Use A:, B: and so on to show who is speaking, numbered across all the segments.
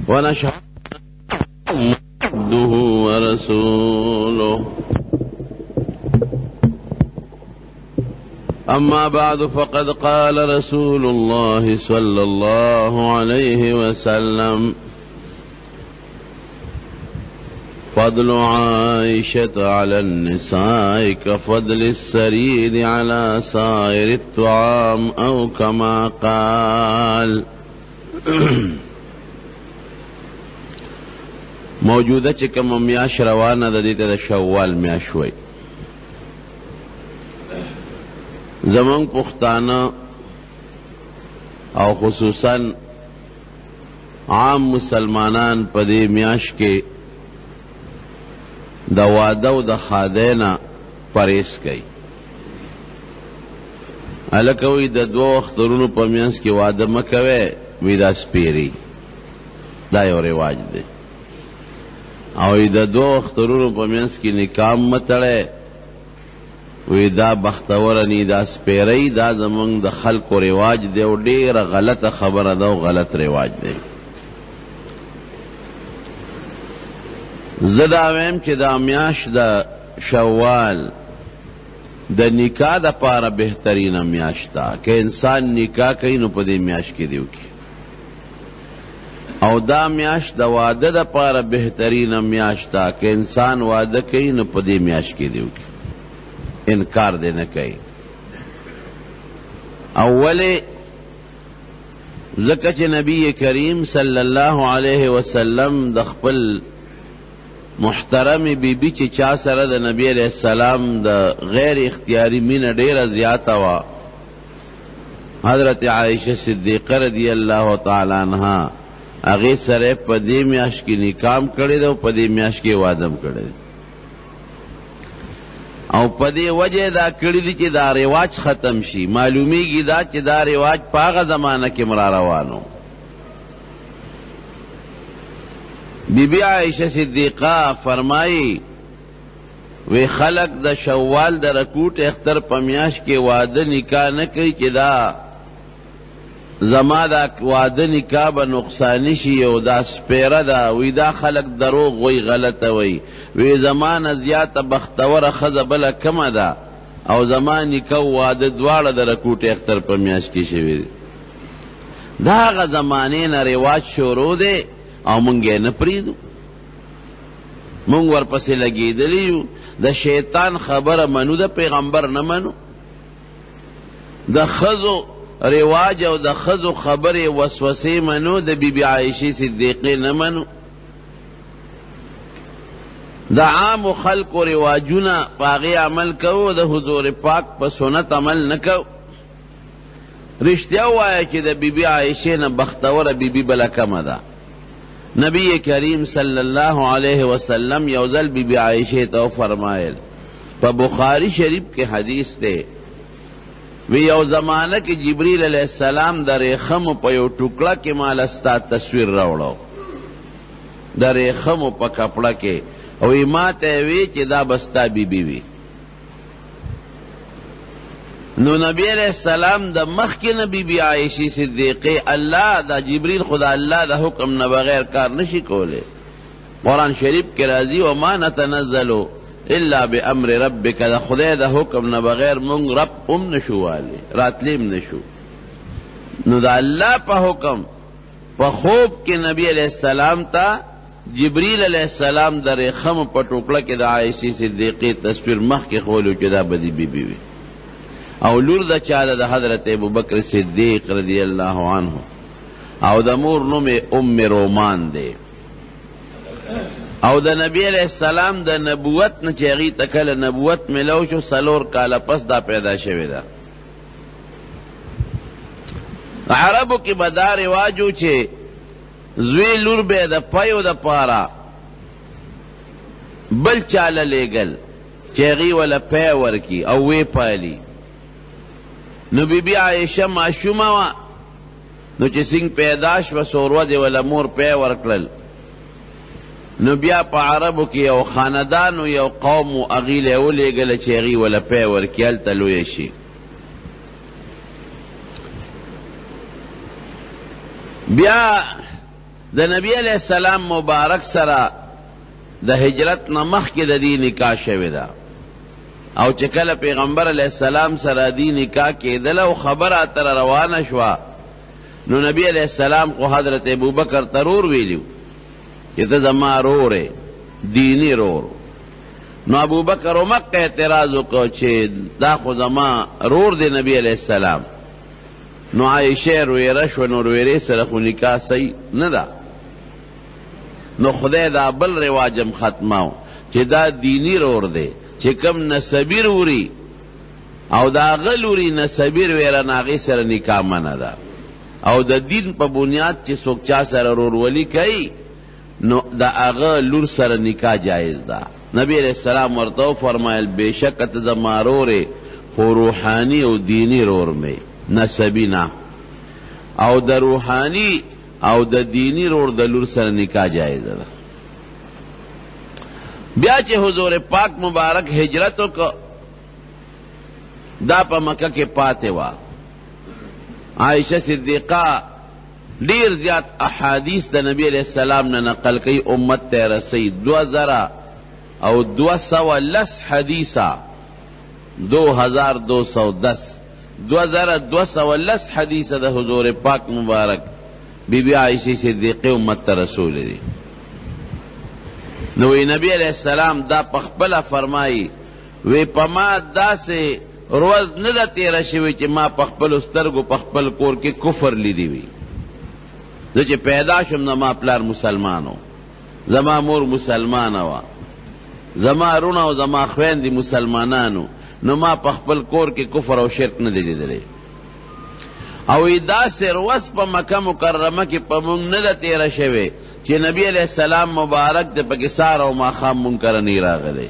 A: ونشهد عبده ورسوله أما بعد فقد قال رسول الله صلى الله عليه وسلم فضل عائشة على النساء كفضل السريد على سائر الطعام أو كما قال. موجوده چې کوم میاش روانه د دې ته د شوال میاش وای. زمون پښتانه او خصوصا عام مسلمانان په دې میاش کې د واده او د خادینا پرهیز کوي. هلکه وی د دوه اخترونو په میانس کې واده مه کوئ، وی دا سپیری، دا یو رواج دی. او د دوه اخترونو په میانس کې نکاح مه تړئ، وی دا بختوره نی، دا سپیری، دا زمونږ د خلکو رواج دی او ډیره غلطه خبره ده او غلط رواج دی. زه دا ویم چې دا میاش د شوال د نکاح د پاره بهترینه میاش ده. که انسان نکاح کوي نو په دې میاش کې دی وکړي. او دا میاش د واده د پاره بهترینه میاش ده. که انسان واده کوي نو په دې میاش کې دی وکړي. انکار دې نه کوي. اوله ځکه چې نبی کریم صلی الله علیه وسلم د خپل محترم بی بی چې چا سره د نبی علیہ السلام د غیر اختیاری مینه ډیره زیاته وا، حضرت عائشہ صدیقہ رضی اللہ تعالی عنہا هغې سره په دې میاشت کې نکاح کړی دی او په دې میاشت کې واده کړی دی. او په دې وجه دا کړی دی چې دا رواج ختم شي. معلومیږي دا چې دا رواج په هغه زمانه کې را روانو. بی بی عائشہ صدیقہ فرمائی وی خلق د شوال د رکوٹ اختر په میاشت کې واده نکاح نه کوي چې دا زما دا واده نکاح به نقصانی شي او دا سپیره ده. وی دا خلق دروغ وی، غلطه وی. وی زما زیاته بختوره ښځه بله کمه ده او زما نکاح واده دواړه د رکوټ اختر په میاشت کې شوي دي. دا هغه زمانې نه رواج شروع دی او مونږ یې نه پرېږدو. مونږ ورپسې لګېدلي یو. د شیطان خبره منو، د پیغمبر نه منو. د ښځو رواج او د ښځو خبرې وسوسې منو، د بی بی عائشې صدیقې نه منو. د عامو خلکو رواجونه په هغې عمل کوو، د حضور پاک په سنت عمل نه کوو. رښتیا ووایه چې د بی بی عائشې نه بختوره بی بی بله کمه ده. نبی کریم صلی اللہ علیہ وسلم یو ځل بی بی عائشہ تو فرمائل، پا بخاری شریف کے حدیث تے، وی یو زمانہ کی جبریل علیہ السلام در ریخم پا یو ٹکڑا کے مال استا تصویر روڑو، در ریخم پا کپڑا کے، وی ما تیوی چی دا بستا بی بی وی. نو نبی علیہ السلام دا مخ کے نبی بی عائشی صدیقی اللہ دا جبریل خدا اللہ دا حکم نہ بغیر کار نشی کولے. قرآن شریف کے راضی وما نتنزلو الا بامر ربک، دا خدا دا حکم نہ بغیر منگ رب نشو والے، راتلیم نشو. نو دا اللہ پا حکم پا خوب کے نبی علیہ السلام تا جبریل علیہ السلام دا ریخم پا ٹوکڑا کے دا عائشی صدیقی تصویر مخ کے خولو چدا بدی بی بی وی. او لور دا چاہتا دا حضرت ابو بکر صدیق رضی اللہ عنہ، او دا مور نوم ام رومان دے. او دا نبی علیہ السلام دا نبوت نا چیغی تکل نبوت ملو شو سلور کالا پس دا پیدا شوی دا. عربو کی بدا رواجو چھے زوی لور بے دا پیو دا پارا بل چالا لے گل چیغی والا پیور کی او وی پالی. نو بی بی عائشہ معشومہ وا، نو چی سنگ پیداش و سورو دے والا مور پی ورکلل. نو بیا پا عربو کی یو خاندانو یو قومو اغیل اولی گل چی اغی والا پی ورکی التا لویشی. بیا د نبی علیہ السلام مبارک سره د هجرت نه مخکې د دې نکاح شوې ده، او چې کله پیغمبر علیہ السلام سره دې نکاح کېدله او خبره اتره روانه شوه، نو نبی علیہ السلام خو حضرت ابوبکر ترور ویلیو چې ته زما رور یې، دینی رور. نو ابوبکر مکه اعتراض وکړ چې دا خو زما رور دی نبی علیہ السلام. نو عائشه رویره شوه، نو رویرې سره خو نکاح صحیح نه ده. نو خدای دا بل رواجم ختماو چې دا دینی رور دی، چې کم نسبی روري او دا غلوري نسبی ویره ناغي سره نکاح منه ده، او د دین په بنیاد چې څوک چا سره رورولي کوي نو دا هغه لور سره نکاح جایز ده. نبی علیہ السلام ورته فرمایل بېشکه ته زما رور یې، خو روحاني او دینی رور مې، نسبی نه. او د روحانی او د دینی رور د لور سره نکاح جایز ده. بیا چې حضور پاک مبارک هجرت وکړ، دا په مکه کې پاتې وه. عائشہ صدیقہ ډیر زیات احادیث د نبی علیہ السلام نه نقل کوي، امت ته رسی 2210 حدیثہ، 2210 حدیثہ د حضور پاک مبارک بی بی عائشہ صدیقہ امت ته رسول دی. نو نبی علیہ السلام دا پخپله فرمائی وی پما داسې روز نه ده تیره شوې چې ما پخپلو سترګو پخپل کور کې کفر لیدی وي. زه چې پیدا شم نو ما پلار مسلمانو، زما مور مسلمانه وه، زما رونه او زما خویندې مسلمانانو، نو ما پخپل کور کې کفر او شرک نه دی لیدلی. او داسې روز په مکه مکرمه کې په مونږ نه ده تیره شوې چې نبی علیہ السلام مبارک د پکې سار او ماښام مونږ کره نه راغلی.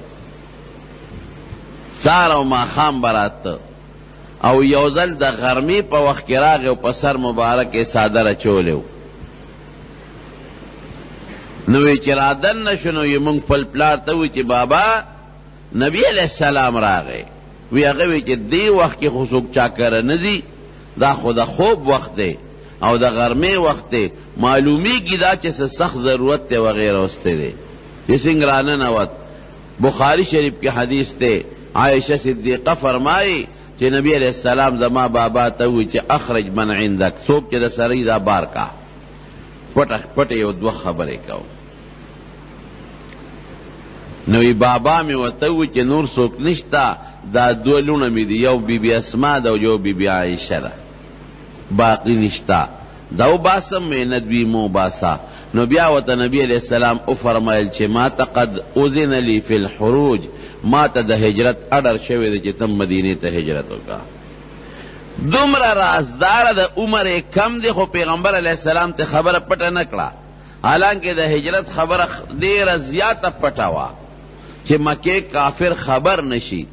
A: سار او ماښام براته او یو ځل د غرمې په وخت کې راغی او په سر مبارک یې څادر اچولی و. نو وی چې رادن نه شو، نو یې مونږ خپل پلار ته وی چې بابا نبی علیہ السلام راغی. وی هغه وی چې دې وخت کې خو څوک چا کره نه ځي، دا خو د خوب وخت دی او د غرمې وخت دی، معلومیږي دا چې څه سخت ضرورت دی وغیره وسته دی. دې څنګه راننوت. بخاری شریف کې حدیث دی، عائشہ صدیقہ فرمائی چې نبی علیہ السلام زما بابا ته وی چې اخرج من عندک، څوک چې د سړی دا بار کا پټه یو دوه خبرې کو. نوی بابا می ورته وی چې نور څوک نشتا، دا دوه لونه می دي، یو بی بی اسما ده او یو بی بی عائشہ ده، باقی نشتا. دا باسم میں ندوی مو باسا. نو بیا ورته نبی علیہ السلام او فرمایل چې ما ته قد اذن لی فی الحروج، ما ته د هجرت اډر شوی دی چې تم مدینه ته هجرت وکړه. دومره رازدار د عمر کم دی، خو پیغمبر علیہ السلام ته خبره پټه نه کړه، حالانکه د هجرت خبره ډیره زیاته پټه وه چې مکه کافر خبر نشي.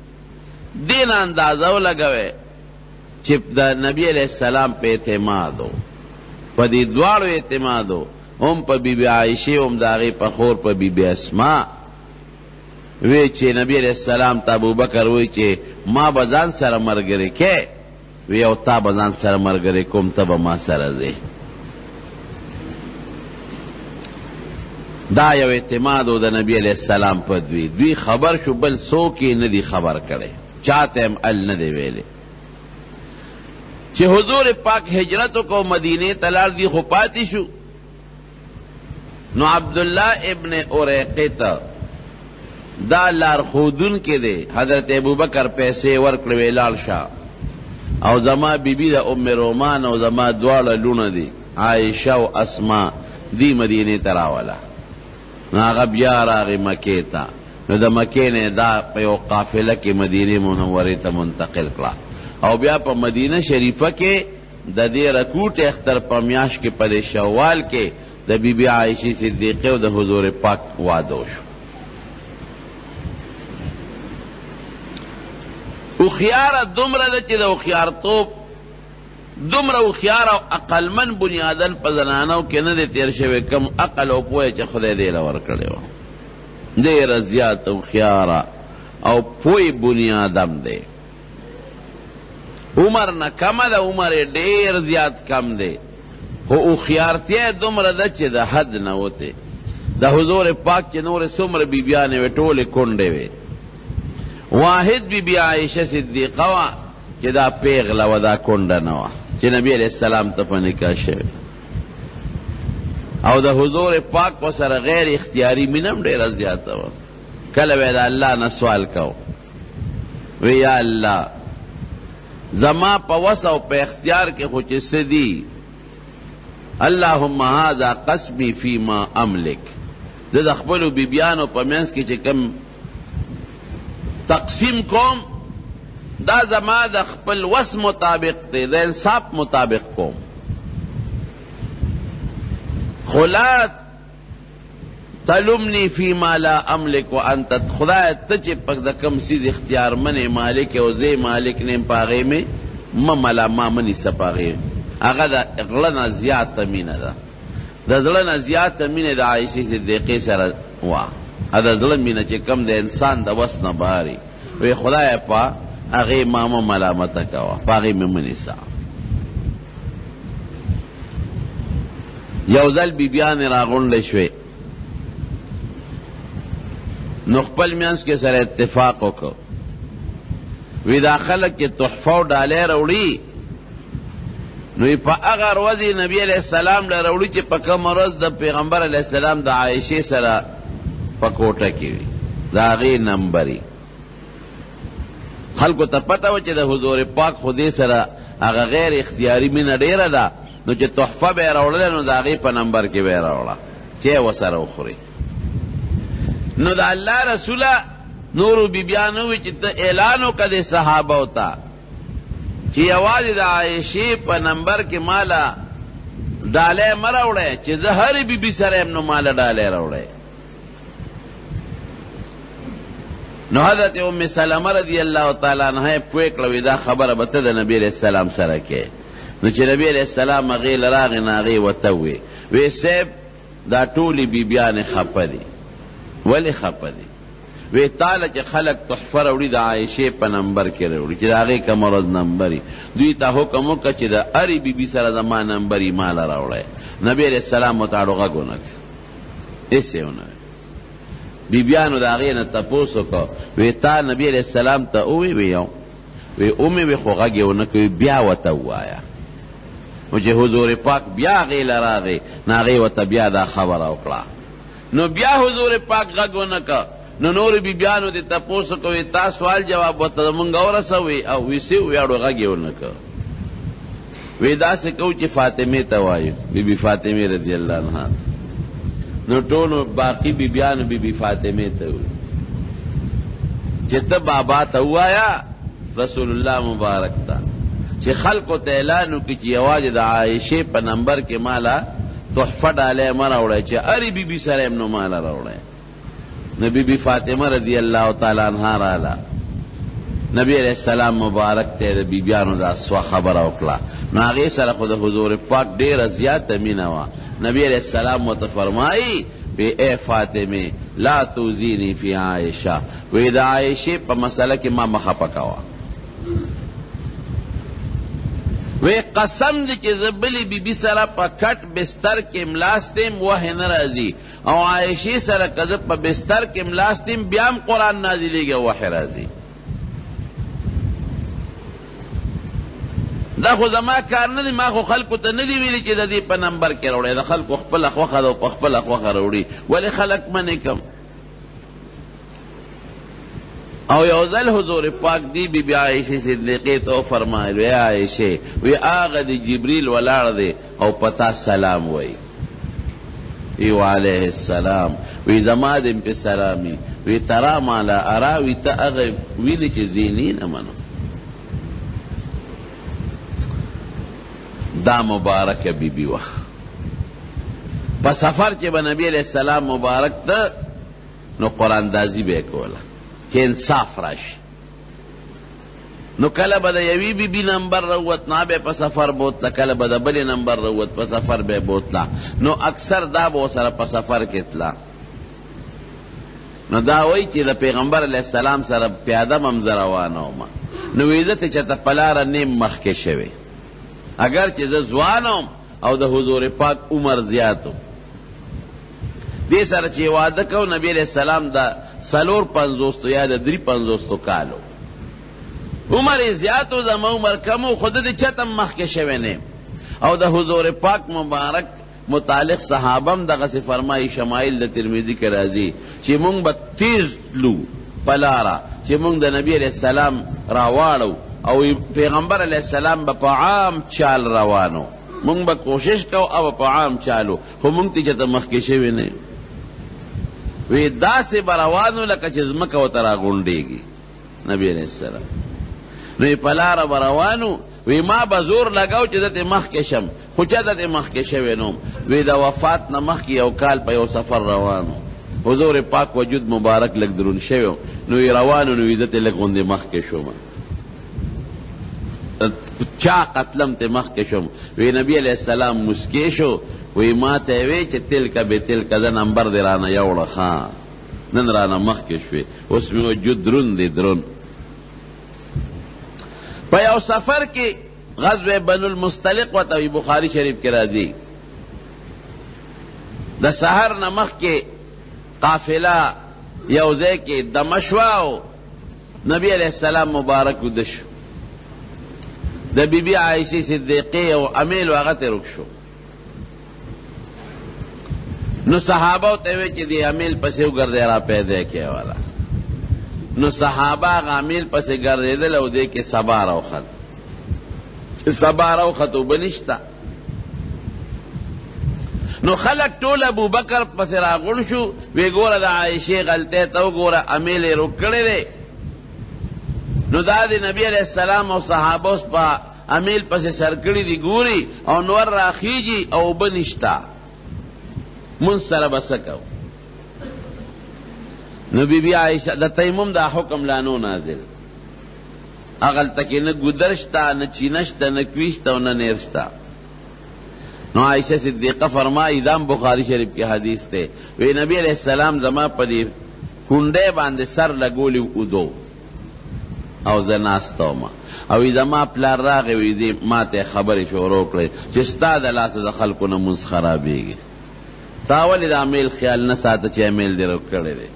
A: دین اندازه ولګوي چې د نبی علیہ السلام په اعتمادو، په دې دواړو اعتمادو، هم په بی بی عائشہ هم د هغې په خور په بی بی اسما، وی چې نبی علیہ السلام ته ابوبکر وی چې ما به ځان سره ملګری کې، وی او تا به ځان سره ملګری کوم، ته به ما سره ځې. دا یو اعتماد و د نبی علیہ السلام په دوی خبر شو، بل څوک یې نه دی خبر کړی، چاته هم ال نه دی ویلی. چې حضور پاک هجرت کو مدینه تلار دی خو پاتی شو. نو عبداللہ ابن اریقط دا لار خودون کې دی، حضرت ابوبکر پیسې ورکړې وی لاړ شه، او زما بیبی د ام رومان او زما دواړه لونه دي عائشہ او اسما، دی مدینه ته راوله. نو هغه بیا راغی مکې ته. نو د مکې نه دا په یو قافله کې مدینه منورې ته منتقل کړه، او بیا په مدینه شریفه کې د دې رکوټ اختر په میاشت کې په شوال کې د بی بی عائشہ صدیقہ او د حضور پاک واده شو. او خيار دومره ده چې د خيارتوب دومره او خيار او عقلمن بنیادن په زنانو کې نه دی تیر شوی، کم عقل او پوهه چې خدای دې له ورکړی و. ډېره زیات او خيار او پوهې بنیادم دی. عمر نه کمه ده، عمر ډېر زیات کم دی. خو اوخیارتیا دومره ده چې د حد نه وته. د حضور پاک چې نور څومره بیبیانې وې ټولې کونډې وې، واحد بیبي عایشه صدیقه وه چې دا پیغله وه، دا کونډه نه وه چې نبی علیہ السلام ته په نکاح شوې. او د حضور پاک ورسره غیر اختیاري مینه هم ډېره زیاته وه. کله به د الله نه سوال کو، وی یا الله زما په وس او په اختیار کې خو چې څه دي، اللهم هذا قسمی فیما املک، زه د خپلو بیبیانو په منځ کې چې کوم تقسیم کوم دا زما د خپل وس مطابق دی، د انصاف مطابق کوم. خلا تلمنی فیما لا املک وانت، خدای ته چې په د کوم سیز اختیار منې مالک او زه مالک نیم پاغې مې ملا ما منی سپاغې. هغه د غړه نه زیاته مینه ده، د زړه نه زیاته مینه د عایشې صدیقې سره وه. د زړه مینه چې کم د انسان د وس نه بهاري، وی خدای په هغې ما مه ملامته کوه، په هغې مې مه نیسه. یو ځل بیبیانې راغونډې شوې، نو خپل منځ کې سره اتفاق وکړو، وی دا خلک چې تحفه او ډالۍ راوړي، نو په هغه ورځ نبی علیہ السلام له راوړي چې په کومه ورځ د پیغمبر علیہ السلام د عایشې سره په کوټه کې وي، د هغې نمبري. خلکو ته پته وه چې د حضور پاک خو دې سره هغه غیر اختیاري مینه ډېره ده، نو چې تحفه به یې راوړله نو د هغې په نمبر کې به یې راوړه چې یې ورسره وخوري. نو د الله رسوله نورو بیبیانو وی چې ته اعلان وکړه د صحابو ته چې یوازې د عایشې په نمبر کې ماله ډالۍ مه راوړی، چې زه هرې بیبي سره یم نو ماله ډالۍ راوړی. نو حضرت ام سلمه رضی اللہ تعالی عنہ پوه کړه وی دا خبره به ته د نبی علیہ السلام سره کې. نو چې نبی علیہ السلام هغې له راغې نه هغې ورته ووې، وی صاحب دا ټولې بیبیانې خفه دي. ولې خفه دي؟ وی تاله چې خلک تحفه راوړي د عایشې په نمبر کې راوړي چې د هغې کومه ورځ نمبري، دوی ته حکم وکړه چې د هرې بیبي سره زما نمبري ماله راوړی. نبی علیہ السلام ورته اړو غږ ونه کړ، هېڅ یې ونه. بیبیانو د هغې نه تپوس وکړه، وی تا نبی علیہ السلام ته ووې؟ وی یو. وی اومې وی خو غږ یې ونه کړ، بیا ورته ووایه. نو چې حضور پاک بیا هغې له راغې نو هغې ورته بیا دا خبره وکړه. نو بیا حضور پاک غږ ونه کړه، نو نور بیبیانو دې تپوس وکړه، تا سوال جواب ورته مونږ ورسوئ او وی څه ویاړو غږ یې ونه کړه. وی داسې کوو چې فاطمې ته وایو، بیبي فاطمې رضی الله عنها. نو ټولو باقی بیبیانو بیبي فاطمې ته وی چې ته بابا ته ووایه رسول الله مبارک ته چې خلکو ته اعلان وکړي چې یوازې د عایشې په نمبر کې ماله تحفه ډالۍ مه راوړی، چې هرې بیبي سره یم نو ماله راوړی. نو بیبي فاطمه رضی الله تعالی عنها راله، نبی علیہ السلام مبارک ته د بیبیانو دا سوه خبره وکړه. نو هغې سره خو د حضور پاک ډېره زیاته مینه وه. نبی علیہ السلام ورته فرمایي وی اے فاطمه لا توزینی فی عایشہ، وی د عایشې په مسله کې ما مه خفه کوه. وی قسم دی چې زه بلې بیبي سره په کټ بستر کې ملاستیم وحی نه راځي، او عایشې سره که زه په بستر کې ملاستیم بیا هم قرآن نازلېږي او وحی راځي. دا خو زما کار نه دی، ما خو خلکو ته نه دی ویلي چې د دې په نمبر کې راوړی، د خلکو خپله خوښه ده او په خپله خوښه راوړي، ولې خلک منې کم. او یو ځل حضور پاک دی بی بی عایشې صدیقې ته فرمایل، وی عایشې وی هغه د جبریل ولاړ دی او پتا سلام وی. ایو علیه السلام وی زما دې په سلامي، وی ترا ما لا ارا، وی ته هغه ویلي چې زینی نه منو. دا مبارک بی بی وه. په سفر چې به نبی علیہ السلام مبارک ته نو قرآن دازی به کوله چې انصاف راشي. نو کله به د یوې بیبي نمبر روت نه به په سفر بوتله، کله به د بلې نمبر روت په سفر به بوتله. نو اکثر دا به ورسره په سفر کې تله. نو دا وایي چې د پیغمبر علیہ السلام سره پیاده به هم زه روانه ومه، نو ویده ته چېرته په لاره نیم مخکې شوې، اگر چې زه ځوان وم او د حضور پاک عمر زیاتو. دې سره چې واده کو نبی علیہ السلام دا 450 یا د 350 کالو عمر زیاتو، زما عمر کمو، خود دې چتم مخکې شوی نه. او د حضور پاک مبارک متعلق صحابم دغه سے فرمائی شمائل د ترمذی کې راځي چې مونږ به تیز تلو پلارا، چې مونږ د نبی علیہ السلام راواړو او پیغمبر علیہ السلام به په عام چال روانو، مونږ به کوشش کو او په عام چالو، خو مونږ ته چته مخکې شوی نه وی داسې بروانو لکه چې ځمکه ورته راغونډېږي نبی علیہ السلام. نو په لاره بروانو وی ما به زور لګاو چې دته مخکې شم، خو چا دته مخکې شوی نو. وی د وفات نه مخکې یو کال په یو سفر روانو، حضور پاک وجود مبارک لږ درون شوی نو روانو، نو دته لږ غوندې مخکې شوم، چا قتلم ته مخکې شوم. وی نبی علیہ السلام مسکی شو، وی ما ته وی چې تلک به تلک دا نمبر دی رانه یوړه، ښا نن رانه مخکې شوې، اوس مې وجود درون دی درون. په یو سفر کې غزوه بنو المستلق ورته وی، بخاری شریف کې راځي د سحر نه مخکې قافله یو ځای کې دمه شوه او نبی علیہ السلام مبارک وده شو، د بی بی عائشہ صدیقه او امیل هغه ته رک شو. نو صحابه ته وی چې دی امیل پسې وګرځي را پیدا کې والا، نو صحابه امیل پسې ګرځیدل او دې کې سبا راوخت، چې سبا راوخت وبنشتا. نو خلق ټول ابو بکر پسې راغون شو، وی ګوره د عائشې غلطه ته وګوره امیل یې رک کړی دی. نو دا دی نبی علیہ السلام او صحابه اوس په امیل پسې سرکړی دی ګوري او نور راخیږي او بنشتا، من سره بسکو. نو بی بی عائشہ د تیمم دا حکم لانو نازل، اغل تکی نه گودرشتا نه چینشتا نه کویشتا نه نیرشتا. نو عائشہ صدیقہ فرمائی، دام بخاری شریف کی حدیث تے، وی نبی علیہ السلام زما پدی کنڈے باندے سر لگولی ادو او زناستو ما او زما پلار راغی وی دی ما ته خبر شروع کړي چې ستا د لاس د خلکو نه منځ خرابېږي، تا ولې د امیل خیال نه ساته چې امیل دې کړی دی.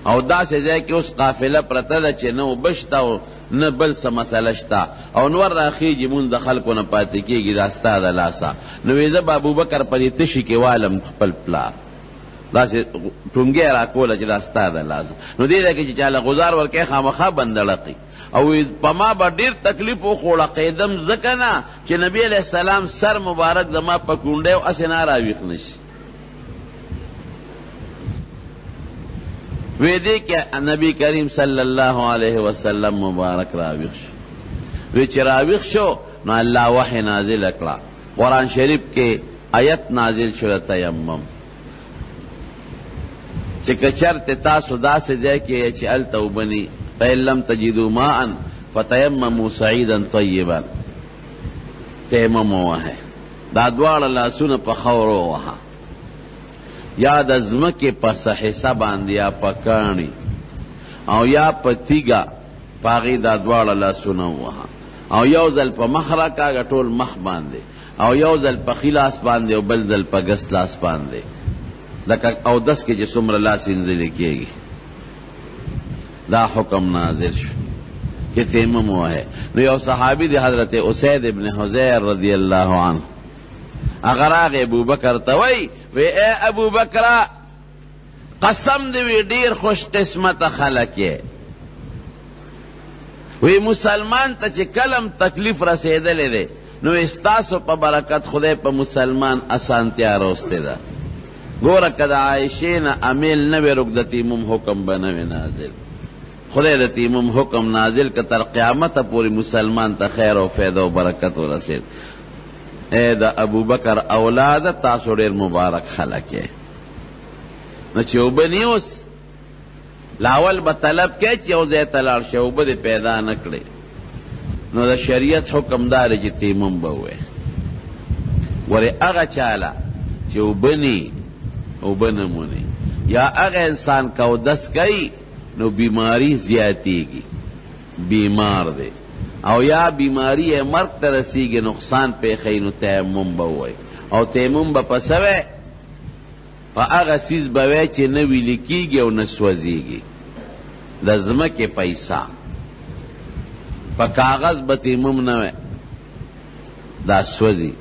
A: او داسې ځای کې اوس قافله پرته ده چې نه وبشته او نه بل څه مسله شته او نور راخیږي مونږ د خلکو نه پاتې کېږي، دا ستا د لاسه. نو وی زه به ابوبکر په دې تشي کې والم خپل پلار، داسې ټونګې راکوله چې دا ستا د لاسه. نو دې ځای کې چې چاله غزار ورکوي خامخا بندړقي او په ما به ډېر تکلیف وخوړه قیدم ځکه نه چې نبی علیہ السلام سر مبارک زما په کونډۍ او اسې نه راویښ نه شي. وی دی کہ نبی کریم صلی اللہ علیہ وسلم مبارک راویخ شو. وی چی راویخ شو نو اللہ وحی نازل اکڑا، قرآن شریف کے آیت نازل شو تیمم چی کچرت تاسو دا سے جائے کہ چی التو بنی فإن لم تجدوا ماء فتیمموا صعیدا طیبا، تیمم وحی دا دوار اللہ سن پا خورو وحا یا د ځمکې په حصه باندې یا په کاڼي او یا په تیږه په هغې دا دواړه لاسونه ووهه او یو ځل په مخ راکاږه ټول مخ باندې او یو ځل په ښي لاس باندې او بل ځل په ګس لاس باندې، لکه اودس کې چې څومره لاس انځلې کېږي. دا حکم نازل شو کہ تیمم ووهه. نو یو صحابي دی حضرت اسید ابن حضیر رضی اللہ عنہ اگر آگے ابو بکر توئی وی اے ابو بکر قسم دی وی دیر خوش قسمت خلق ہے، وی مسلمان تا چی کلم تکلیف رسیدلے دے نو استاسو پا برکت خدای پا مسلمان اسانتیا روستے دا. گورا کدا عائشین امیل نوی رک دا تیمم حکم بنوی نازل، خدای دا تیمم حکم نازل که تر قیامت پوری مسلمان تا خیر و فیدہ و برکت و رسید. اے دا ابو بکر اولاد تاسو ډیر مبارک خلق ہے. نو چې اوبه نیوس لاول به طلب کې چې یو ځای ته لاړ شي، اوبه دې پیدا نه کړې. نو د شریعت حکم دا دی چې تیمم به ووایي. ورې هغه چاله چې اوبه نی اوبه نه مونی یا هغه انسان کودس کوي نو بیماری زیاتیږي، بیمار دی او یا بیماری مرگ ترسیگی نقصان پیخی نو تیمم بوئی او تیمم با پسوئی پا اغا سیز بوئی چه نوی لکیگی او نسوزیگی دا زمک پیسا پا کاغذ با تیمم نوئی دا سوزی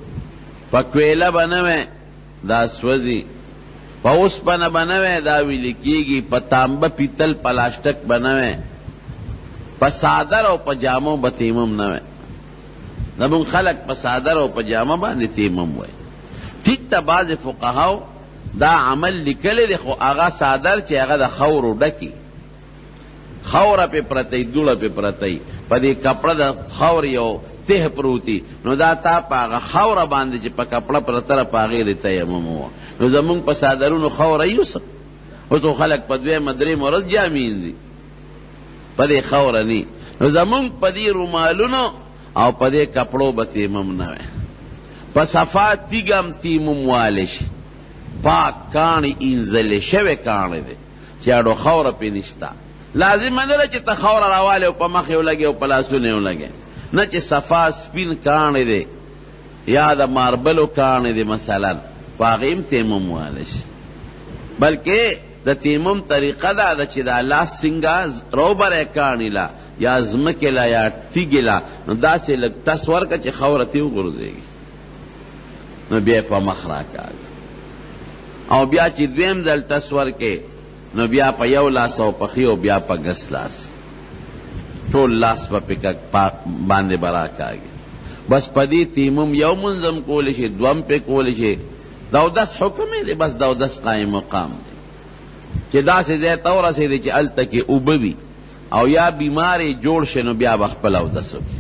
A: پا کویلہ بنوئی دا سوزی پا اس پا بنوئی دا وی لکیگی پا تانبا پیتل پلاسٹک بنوئی پا صادر او پا جامو با تیمم نوے نبون خلق پا صادر او پا جامو باندی تیمم وے ٹھیک تا باز فقہاو دا عمل لکلے دے خو آغا صادر چے آغا دا خورو ڈکی خورا پہ پرتی دوڑا پہ پرتی پا دی کپڑا دا خور یو تہ پروتی نو دا تا پا آغا خورا باندی چے پا کپڑا پرتر پا غیر تیمم ہوا نو زمون پا صادرونو خورا یوسا او تو خلق پا دوے مدری مرز جامین دی پدے خورنی نو زمون پدی رومالونو او پدے کپڑو با تیمم نوے پا صفات تیگم تیمم والش پاک کانی انزل شوے کانی دے چیاڑو خور پی نشتا لازم ندر چی تا خور روالے او پا مخیو لگے او پلاسونیو لگے نا چی صفات سپین کانی دے یا دا ماربلو کانی دے مثلا پاقیم تیمم والش بلکہ دا تیمم طریقہ دا چی دا اللہ سنگا روبر اکانی لا یا زمکی لا یا تیگی لا نو دا سے لگ تصور کا چی خورتیو گردے گی نو بیا پا مخراک آگا او بیا چی دویم دل تصور کے نو بیا پا یو لاس او پخیو بیا پا گس لاس طول لاس پا پکک باندے براک آگی بس پا دی تیمم یو منظم کولشی دوم پہ کولشی دو دس حکمی دے بس دو دس قائم مقام دے کہ دا سے زیت اور سے دے چی علتا کی اوبوی او یا بیماری جوڑ شنو بیا بخپل او دسو کی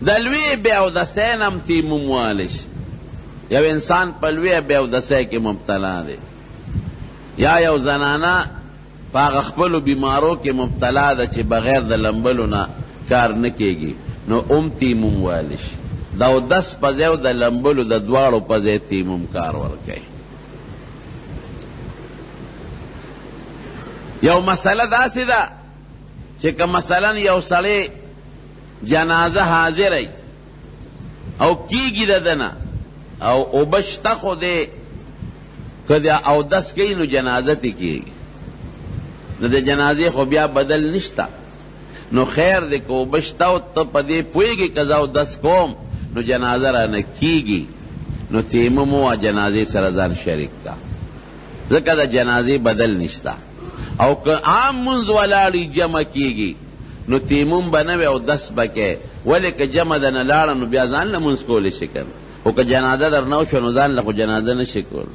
A: دلوی بیا او دسینم تیمم والش یو انسان پلوی بیا او دسے کی مبتلا دے یا یو زنانا پاگ اخپلو بیماروں کے مبتلا دا چی بغیر دا لمبلو نا کار نکے گی نو تیمم والش دا او دس پزیو دا لمبلو دا دوارو پزی تیمم کار ورکے یو مسئلہ دا سی دا چکہ مثلا یو سڑے جنازہ حاضر ای او کیگی ددنا او بشتا خو دے کدیا او دس کئی نو جنازتی کیگی نو دے جنازے خو بیا بدل نشتا نو خیر دے کو بشتا او تا پدے پوئیگی کزا او دس کوم نو جنازہ را نکیگی نو تیممو و جنازے سرزان شرک کا ذکر دا جنازے بدل نشتا او که عام منز ولاړی جمع کیگی نو تیمم بنوی او دس بکے ولی که جمع دن لاړه نو بیا ځان له منز کولی شکر او که جنازه در نو شو نو ځان له خو جنازه نشي کول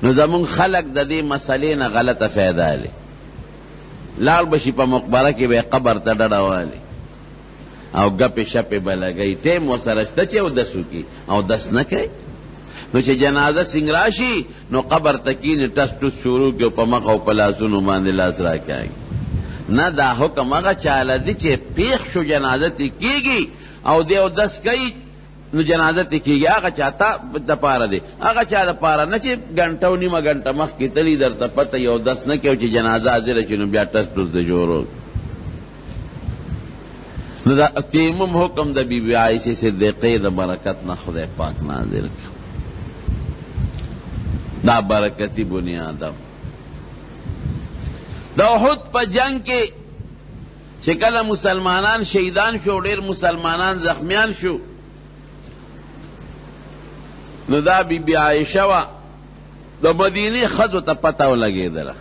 A: نو زمون خلق د دې مسلې نه غلطه فایده لري لاړ بشي په مقبره کې به قبر ته ډډه والی او گپ شپ بلګی ټیم وسره شته چې او دسو کی او دس نه کوي نو چې جنازه څنګه راشي نو قبر تکین ټس ټس شروع کې په مخ او پلاسونو باندې لاس راکاږي نه دا حکم هغه چاله دي چې پیښ شو جنازه کیږي او دیو دس کوي نو جنازه کیږي هغه چاته د پاره دی هغه چا د پاره نه چې غنټه او نیمه غنټه مخ کې تلی درته پته یو دس نه کوي چې جنازه حاضر شي نو بیا ټس ټس د جوړو نو دا تیمم حکم د بی بی عائشہ صدیقہ د برکت نه خدای پاک نازل کړ دا برکتی بنیادم دا احد پا جنگ کے چکل مسلمانان شہیدان شو ډیر مسلمانان زخمیان شو نو دا بی بی عائشہ وا دا مدینی خدو تا پتاو لگے دلا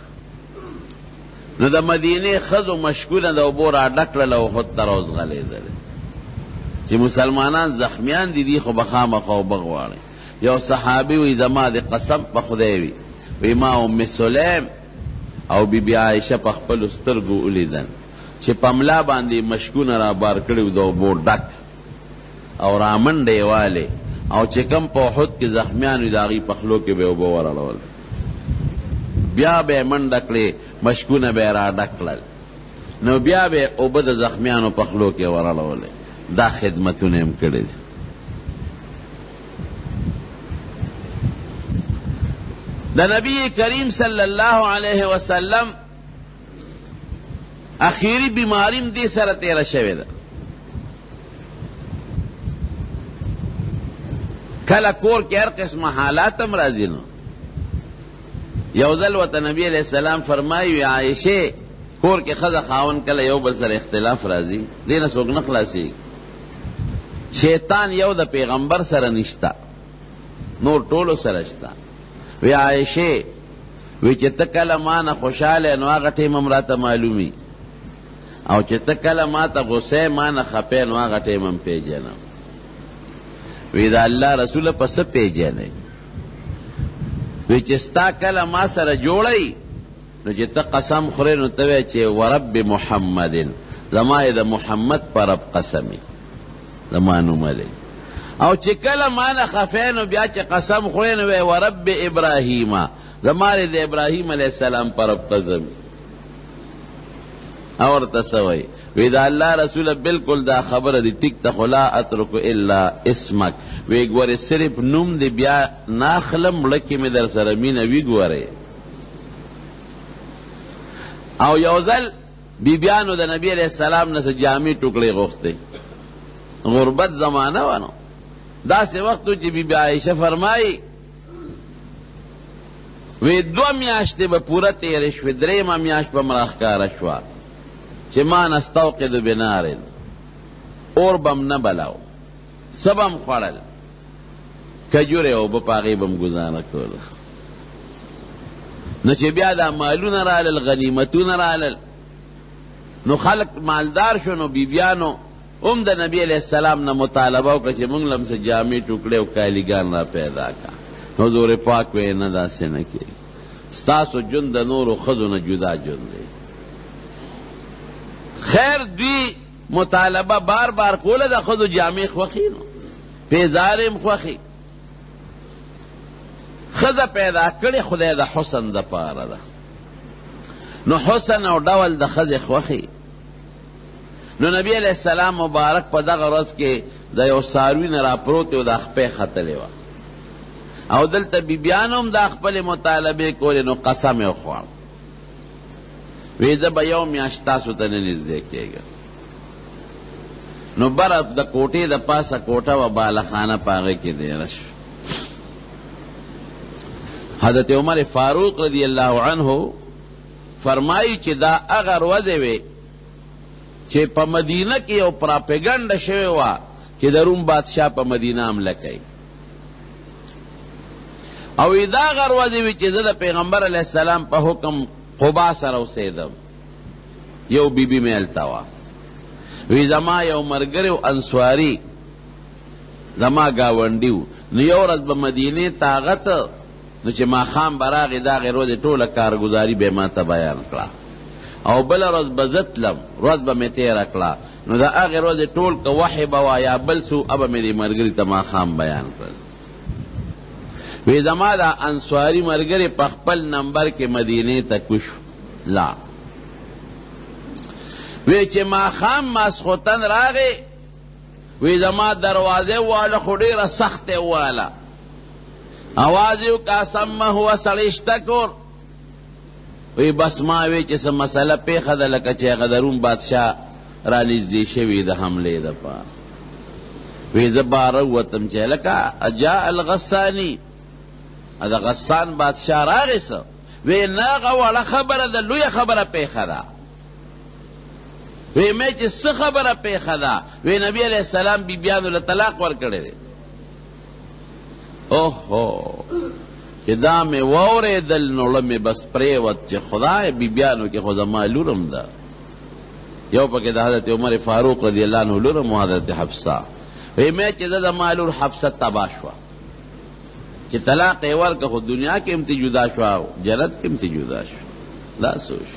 A: نو دا مدینی خدو مشکول دا بورا ڈکل لو خود تروز غلے دلا چی مسلمانان زخمیان دی خو بخام خو بغوارے یو صحابی وی زما دے قسم پا خدای وی ما ام سلیم او بی بی عائشہ پا خپل استرگو اولیدن چی پملا باندی مشکون را بار کڑیو دو بور ڈک او رامن دیوالے او چی کم پا خود کی زخمیان داغی پخلو کے بے او بور اڑول بیا بے من ڈکلے مشکون بے را ڈکلل نو بیا بے او بد زخمیانو پخلو کے ور اڑولے دا خدمتو نیم کڑی دی دا نبی کریم صلی اللہ علیہ وسلم اخیری بیماریم دی سره تیره شوې ده. کله کور کې هر قسمه حالات هم راځي. نو یو ځل ورته نبی علیہ السلام فرمایي عایشه کور کې ښځه خاوند کله یو بل سره اختلاف راځي دې نه څوک نه خلاصېږي. شیطان یو د پیغمبر سره نشته نور ټولو سره شته. وی عایشه وی چې ته کله ما نه خوشحاله نو هغه ټیم هم راته معلومي او چې ته کله ما ته غصه ما نه خپې نو هغه ټیم هم پیژنم. وی دا الله رسول په څه پیژنې؟ وی چې ستا کله ما سره جوړی نو چې ته قسم خورې نو ته وی چې ورب محمد زما یې د محمد پر رب قسمي زما نومه دی. او چې کله ما نه خفې نو بیا چې قسم خورې نو وی ورب ابراهیم زما یې د ابراهیم علیه السلام پر رب قسمي. اور تسوی وی دا اللہ رسول بالکل دا خبر دی ٹک تا خلا اترک الا اسمک وی گوری صرف نوم دی بیا ناخلم لکی میں در سرمین وی گوری. او یوزل بی بیانو دا نبی علیہ السلام نسا جامی ٹکڑے غفتے غربت زمانہ وانو دا سے وقتو چی بی بی عائشہ فرمائی وی دو میاشتے با پورا تیرش وی درے میاش پا مراخ کارشوا چې ما نستوقد بنارن اور بم نه بلاو سبم خوړل کجوره او په پاغي بم گزاره کول. نو چې بیا دا مالونه رالل غنیمتونه رالل نو خلق مالدار شو. نو بیبیانو هم د نبی علیہ السلام نه مطالبه وکړه چې موږ لم سه جامې ټوکړې او کالیګان را پیدا کا. حضور پاک وې نه داسې نه کوي ستاسو جون د نورو ښځو نه جدا جون دی. خیر دوی مطالبه بار بار کوله د خودو جامع خوخی نو پیزارم خوخی خزه پیدا کړي خدای د حسن د پاره ده. نو حسن او ډول د خزه خوخی. نو نبی علیہ السلام مبارک په دغه ورځ کې د یو ساروی نه را پروت او د خپې خطلې و او دلته بیبیانو د خپل مطالبه کولې. نو قسم یې خوړ وی زه به یو میاشت تاسو ته نه نږدې کېږم. نو بره د کوټې د پاسه کوټه و بالخانه په هغې کې دیره شو. حضرت عمر فاروق رضی الله عنه فرمایي چې دا هغه ورځې وې چې په مدینه کې یو پراپیګنډه شوې وه چې د روم بادشاه په مدینه حمله کوي. او دا هغه ورځې وې چې زه د پیغمبر علیه السلام په حکم قبا سره اوسېدم. یو بیبي مې هلته وه. وی زما یو ملګری انصاري زما ګاونډي و. نو یو ورځ به مدینې طاقت نو چې ماښام به راغې د هغې ورځې ټوله کارګزاري به یې ما ته بیان کړه او بله ورځ به زه تلم ورځ به مې تېره کړه. نو د هغې ورځې ټول که وحی به وه یا بل څه به مې دې ملګري ته ماښام بیان کړل. وی زما دا انصاری ملګری په خپل نمبر کې مدینې ته کوش لا. وی چې ماښام ماسخوتن راغی وی زما دروازې واله خو ډېره سختې واله اواز یې وکړه سمه هو سړی شته کور. وی بس ما وی چې څه مسله پېښه ده لکه چې هغه د روم بادشاه را نږدې شوي د حملې دپاره. وی زه باره ووتم چې لکه جاء الغساني د غسان بادشاه راغی څه وی نه هغه وړه خبره ده لویه خبره پېښه ده. وی مې چې څه خبره پېښه ده وی نبی علیہ السلام بیبیانو له طلاق ورکړی دی. اوهو چې دا مې واورېدل نو له مې بس پرېوت چې خدای بیبیانو کې خو زما لورم ده. یو پکې د حضرت عمر فاروق رضی الله عنه لورم و حضرت حفصه. وی مې چې زه زما لور حفصه تباه شوه چې طلاق یې ورکړه خو دنیا کې هم تی جدا شوه جنت کې هم تی جدا شوه. دا سوچ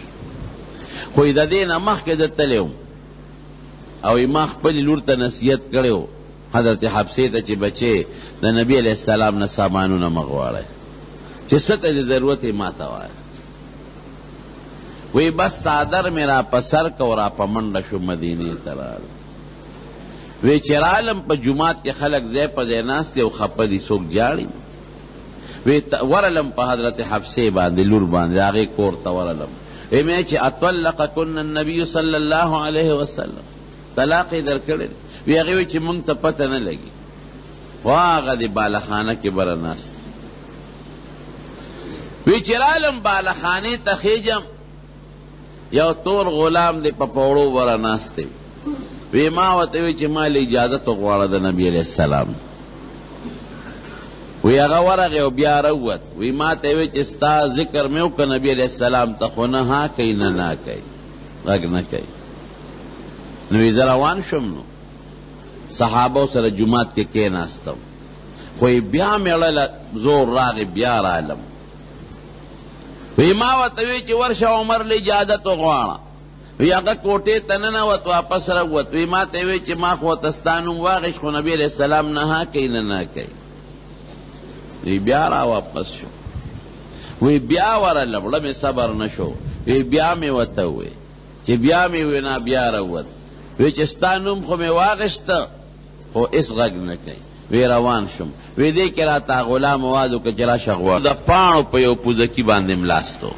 A: خو د دې نه مخکې زه تللی وم او ما خپلې لور ته نصیحت کړی و حضرت حفصې ته چې بچې د نبی علیہ السلام نه سامانونه مه غواړئ چې څه ته دې ضرورت یې ما ته وایه. وی بس صادر مې را په سر که او را په منډه شو مدینې ته راغلم. وی چې رالم په جومات کې خلک ځای په ځای ناست دي او خپه دي څوک جاړي. وی ورلم په حضرت حفصې باندې لور باندې هغې کور ته ورلم. میں چھ اطلقکن النبی صلی اللہ علیہ وسلم طلاق در کردے وی اغیوی چھ منگ تا پتہ نہ لگی واغا دی بالخانہ کی برناست وی چرالم بالخانے تخیجم یو تور غلام دی پپوڑو برناستے وی ما وتوی چھ مال اجازت غواړه د نبی علیہ السلام وی هغه ورغه او بیا روت وی ما ته وی چې ستا ذکر مې وکړ نبی علیہ السلام ته خو نه ها کوي نه کوي غږ نه کوي نو زه روان شم نو صحابه سره جمعات کې کېناستم خو بیا مې اړه زور راغی بیا رالم وی ما ورته وی چې ورشه عمر له اجازت وغواړه وی هغه کوټې ته ننوت واپس راووت وی ما ته وی چې ما خو ته ستا نوم واخیست خو نبی علیہ السلام نه ها کوي نه کوي وی بیا را واپس شو وی بیا ورلم وړه مې صبر نه شو وی بیا مې ورته وی چې بیا مې وی نه بیا راووت وی چې ستا نوم خو مې واخیسته خو هېڅ غږ نه کوي وی روان شم وی دې کې راته غلام آواز وکړه چې راشه غواړه د پاڼو په یو پوزکي باندې ملاستو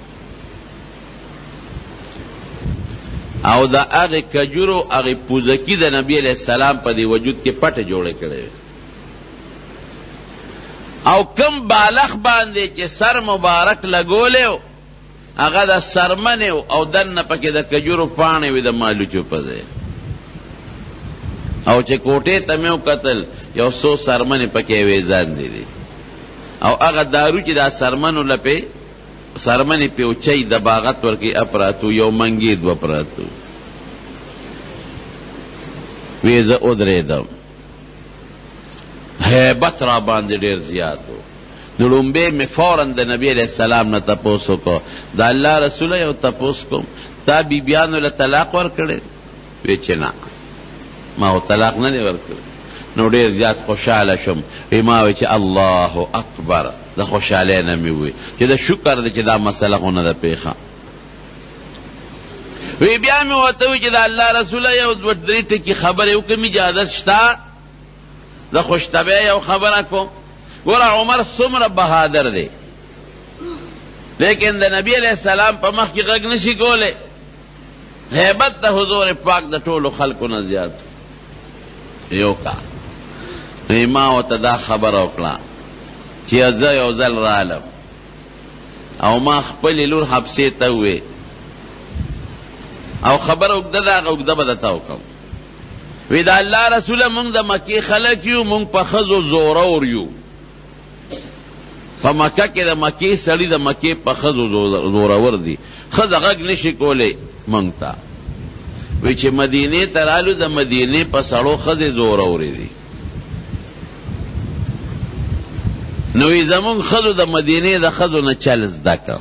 A: او دا هغه کجورو هغه پوزکی د نبی علیہ السلام په دی وجود کې پټه جوړه کړي او کم بالغ باندې چې سر مبارک لګولیو هغه د سرمنه او دنه پکې د کجورو پانه وي د مالوچو په ځای او چې کوټه ته مې قتل یو سو سرمنه پکې وېزان دي او هغه دارو چې دا سرمنو لپه سرمنی پہ اچھائی د باغت ورکی اپراتو یو منگید وپراتو ویز ادریدم حیبت را باندې ډیر زیاتو نلومبے میں فوراً دا نبی علیہ السلام نا تپوسو کو دا اللہ رسول یو تپوس کو تا بی بیانو لطلاق ورکڑے ویچنا ما ہو طلاق نہ ورکڑے نو ډیر زیات خوشاله شم ما وی چې الله اکبر د خوشاله نه می وی چې د شکر د چې دا مسله خو نه ده پیخه وی بیا می وته وی چې د الله رسول یو درې ټکی خبره یو کمی اجازه شتا د خوشتبه یو خبره کو ګور عمر څومره بهادر دی لیکن د نبی علیہ السلام په مخ کې غږ نشي کوله هیبت د حضور پاک د ټولو خلکو نه زیات یو کا ما وته دا خبر وکړه چې زه یو ځل رالم او ما خپل لور حبسې ته وې او خبر اوږده به درته وکړم وی دا الله رسوله مونږ د مکې خلک یو مونږ په ښځو زورور یو په مکه کې د مکې سړي د مکې په ښځو زورور دي ښځه غږ نشي کولی مونږ ته وی چې مدینې ته رالو د مدینې په سړو ښځې زورورې دي نوی زمون خدو د مدینه د خدو نه چل زده که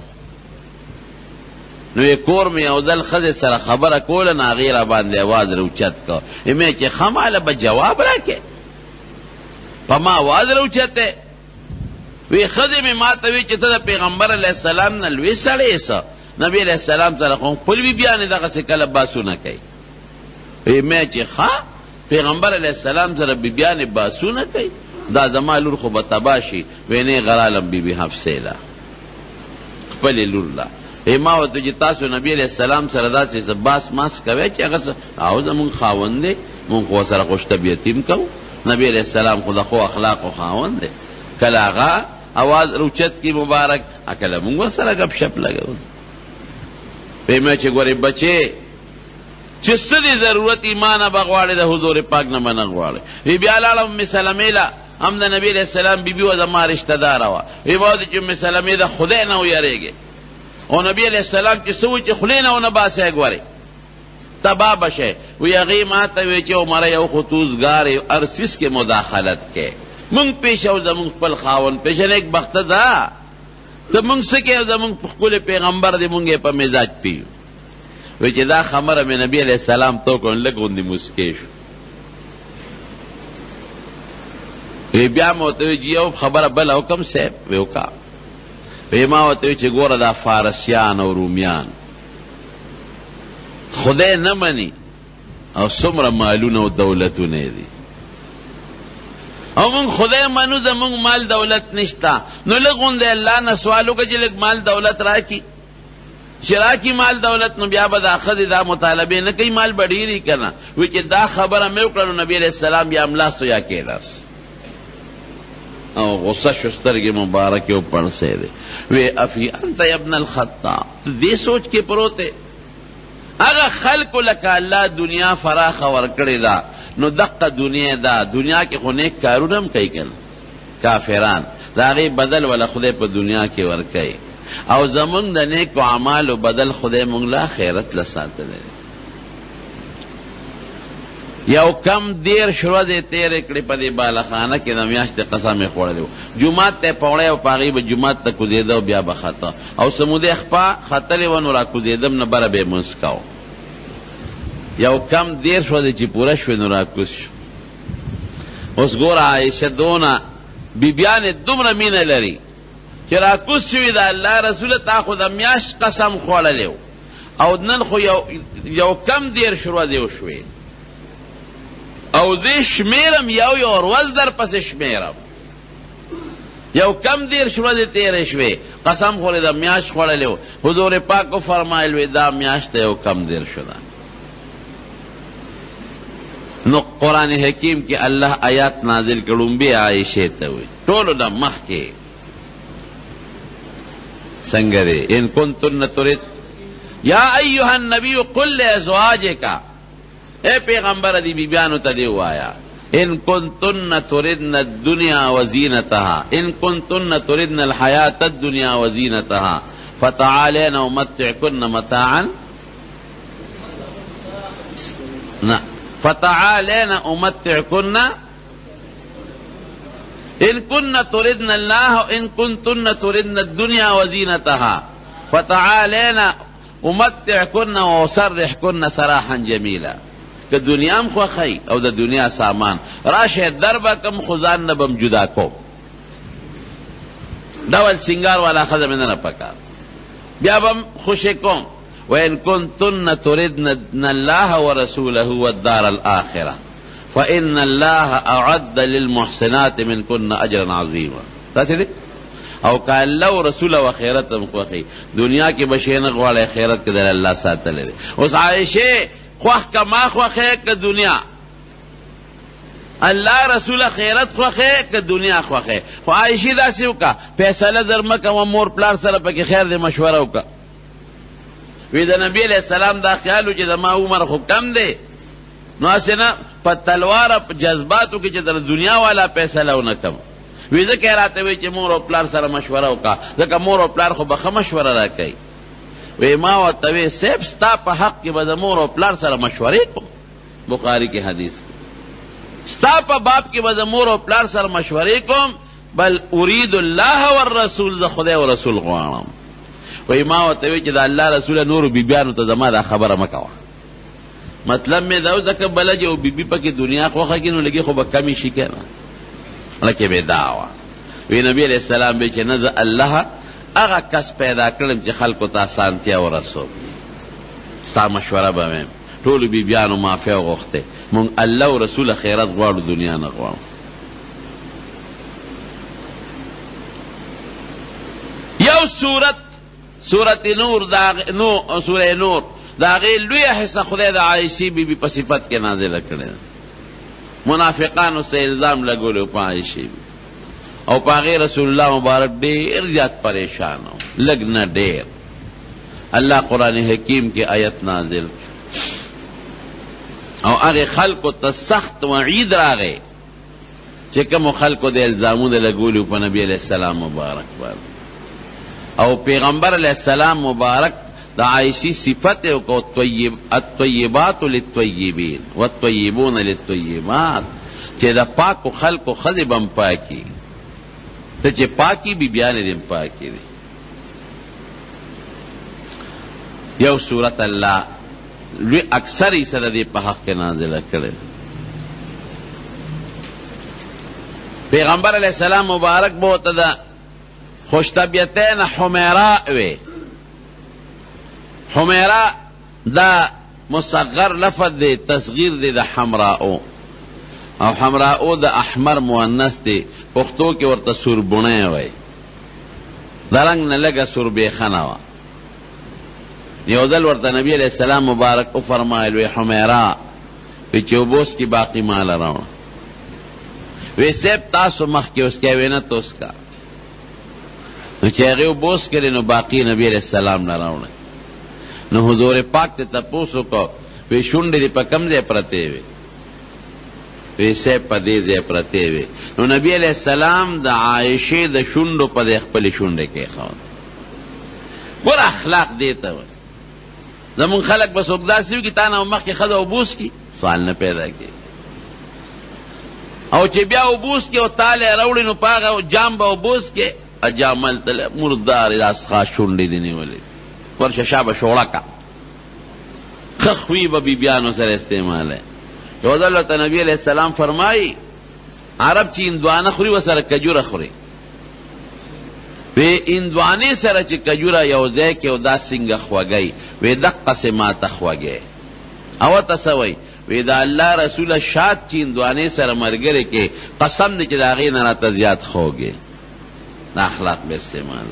A: نوی کور می او دل خد سره خبره کوله نه غیره باندې آواز روچت که امی چې خماله به جواب راکې په ما آواز روچته وی خد می ما ته وی چې ته د پیغمبر علیه السلام نه لوی سړی یې نبی علیه السلام سره خو خپل وی بیان دغسې کله باسونه کوي امی چې پیغمبر علیه السلام سره بیان باسونه کوي دا زما لور خو به تباشي وینې غرالم بی بی حفصه لا خپل لور لا ما ورته چې تاسو نبی علیہ السلام سره داسې باس ماس کوي چې هغه او زمون خاوند دی مونږ خو سره خوش طبیعتیم کوو نبی علیہ السلام خو د خو اخلاق او خاوند دی کله هغه आवाज روچت کی مبارک اکله مونږ سره غب شپ لګو په ما چې ګوري بچي چې څه ضرورت ایمان بغواړي د حضور پاک نه منغواړي وی بیا لاله ام سلمہ لا هم د نبی علیہ السلام بیبی و زما رشتہ دار وا وی بعد چې ام سلمہ د خدای نه ویریږي او نبی علیہ السلام چې سوچ خلینه نه باسه ګوري تبا بشه وی هغه ما ته وی چې عمر یو خطوزګار ارسیس کې مداخلت کې مونږ پیښ او زمونږ خپل خاون پیښ نه یک بخت ده ته مونږ سکه زمونږ خپل پیغمبر دې مونږه په مزاج پیو وی چې دا خبره مې نبی علیہ السلام تو کو لګوندې مسکیش وی بیا موته جی او خبره بل حکم صاحب وکا وی ما وته چې ګوره دا فارسیان او رومیان خدای نه مني او څومره مالونه او دولتونه دي او مونږ خدای منو زمونږ مال دولت نشتا نو لګوندې الله نه سوالو کې چې لګ مال دولت راکې شراکی مال دولت نو بیا به دا ښځې دا مطالبې نه کوي مال به ډېرې که نه وایي چې دا خبره مې وکړه نو نبي علیه السلام بیا ملا سویا کېداست او غصه شو سترګې مبارکې وپړسې دی وی افی انت ابن الخطاب دې سوچ کې پروت دی هغه خلکو لکه الله دنیا فراخه ورکړې ده نو دقه دنیا ده دنیا کې خو نیک کارونه هم کوي که نه کافران د هغې بدل ولا خدای په دنیا کې ورکوي او زمونږ د نیکو اعمالو بدل خدای مونږ له آخرت له ساتلی یو کم دیر ورځې تېرې کړې په دې بالخانه کې د میاشتې قسم یې خوړلی و جومات ته یې پوړی او په هغې به جومات ته کوزېده او بیا به خطه او څه مودې خپه ختلې وه نو را کوزېدم نه بره به یې مونځ کوو یو کم دیر ورځې چې پوره شوې نو را کوز شو اوس ګوره عایشه دونه بیبیانې دومره مینه لري چې را کوز شوي د الله رسوله تا خو د میاشت قسم خوړلی و او نن خو یو کم دیر ورځې وشوې او زه شمیرم یو ورځ در پسې شمیرم یو کم دیر ورځې تېرې شوې قسم خو د میاشت خوړلی و حضور پاک وفرمایل وی دا میاشت یو کم دیر شده نو قرآن حکیم کې الله آیات نازل کړم به عائشه ته وي ټولو د مخ کې څنګه دی ان کنتن ترید یا ایها النبی قل لازواجک اے پیغمبر دی بیبیانو ته دی وایا ان کنتن تردن الدنیا وزینتها ان کنتن تردن الحیات الدنیا وزینتها فتعالین امتعکن متاعا فتعالین امتعکن ان كن تردن الله ان كنتن تردن الدنيا وزينتها فتعالين امتعكن واسرحكن سراحا جميلا که دنیا هم خوخی او د دنیا سامان راشه دربه کم خزان نبم جدا کو ډول سنگار والا خزه من نه پکار بیا بم خوشی کوم وان كنتن تردن الله ورسوله والدار الاخره فإن الله أعد للمحسنات منكن أجرا عظيما تاسو دې او که الله او رسول او خیرت هم خوخي دنیا کې بشینه غواړي خیرت کې د الله ساتل دي اوس عائشه خوخ کا ما خوخه که دنیا الله رسول خیرت خوخه که دنیا خوخه خو عائشه داسې وکا فیصله درمکه و مور پلار سره پکې خیر دې مشوره وکا وی د نبی علیہ السلام دا خیالو چې د ما عمر خو کم دی نو اسنه په تلوار په جذباتو کې چې د دنیا والا فیصله ونه کوم وی ځکه راته وی چې مور او پلار سره مشوره وکا ځکه مور او پلار خو به مشوره راکړي وی ما ورته وی سیب ستا په حق کې به د مور او پلار سره مشورې کوم بخاری کې حدیث ستا په باب کې به د مور او پلار سره مشورې کوم بل اريد الله والرسول ز خدای او رسول غواړم وی ما ورته وی چې د الله رسول نور بیبیانو ته زما دا خبره مکوه مطلب میں داو ځکه بله چې بی بی پکې دنیا خوښه کړي نو لږې خو به کمې شي که نه لکه به دعوه وی نبی علیہ السلام به چې نه زه الله هغه کس پیدا کړم چې خلکو ته اسانتیا ورسول ستا مشوره به ویم ټولو بیبیانو معافیه وغوښتې مونږ الله او رسول خیرت غواړو دنیا نه غواړو یو سورت نور سوره نور دا غی لوی حصہ خدای د عائشہ بی بی په صفت کې نازله کړي منافقانو سے الزام لګولو په عائشہ او په رسول الله مبارک ډیر زیات پریشان لګ نه ډیر الله قرآن حکیم کې آیت نازل او هغه خلکو ته سخت وعید راغی چې کوم خلکو د الزامونه لګولو په نبی علیہ السلام مبارک او پیغمبر علیہ السلام مبارک دا عائشی صفت ہے کو الطیبات للطیبین والطیبون للطیبات چه دا پاک و خلق و خد بم پاکی تا چه پاکی بی بیان دیم پاکی دی یو صورت اللہ لوی اکثر ہی سر دی پا حق کے نازلہ کرے پیغمبر علیہ السلام مبارک بہت دا خوش طبیعتین حمیراء وے حمیرا دا مصغر لفظ دے تصغیر دے دا حمراء او حمراء دا احمر مؤنث دے پختو کے ورطا سربنے وے دا رنگ نلگا سربیخنا وا یو ځل ورته نبی علیہ السلام مبارک او فرمایل وی حمیرا وی چې اوبوس کی باقی مال راوړ وی سیب تاسو مخ کې اوس کې وینا توس کا نو چې هغه اوبوس کړي نو باقی نبی علیہ السلام نه راوړ نو حضور پاک ته تاسو کو وی شونډې دې په کم ځای پرته وي وی سیب په دې ځای پرته وي نو نبی علیہ السلام د عائشه د شونډو په خپل شونډې کې خو ګور اخلاق دیتا وي زمون خلق بس اقداسیو کی تانا مخ کی خدا اوبوس کی سوال نه پیدا کی او چې بیا اوبوس کی او تاله راوړي نو پاغه جام به اوبوس کی اجامل تل مردار اسخا شونډې دی نیولې ورشه شابه شوړه کا خخوی به بیانو سره استعمال ہے یو ځل ته نبی علیہ السلام فرمایي عرب چې اندوانه خوري وسره کجوره خوري وی اندوانی سره چې کجوره یو ځای کې او دا څنګه خوږی وی دقه سه ما تخوږی او تسوي وی دا الله رسول شاد چې اندوانی سره مرګره کې قسم دې چې دا غي نه راته زیات خوږی دا اخلاق به استعمال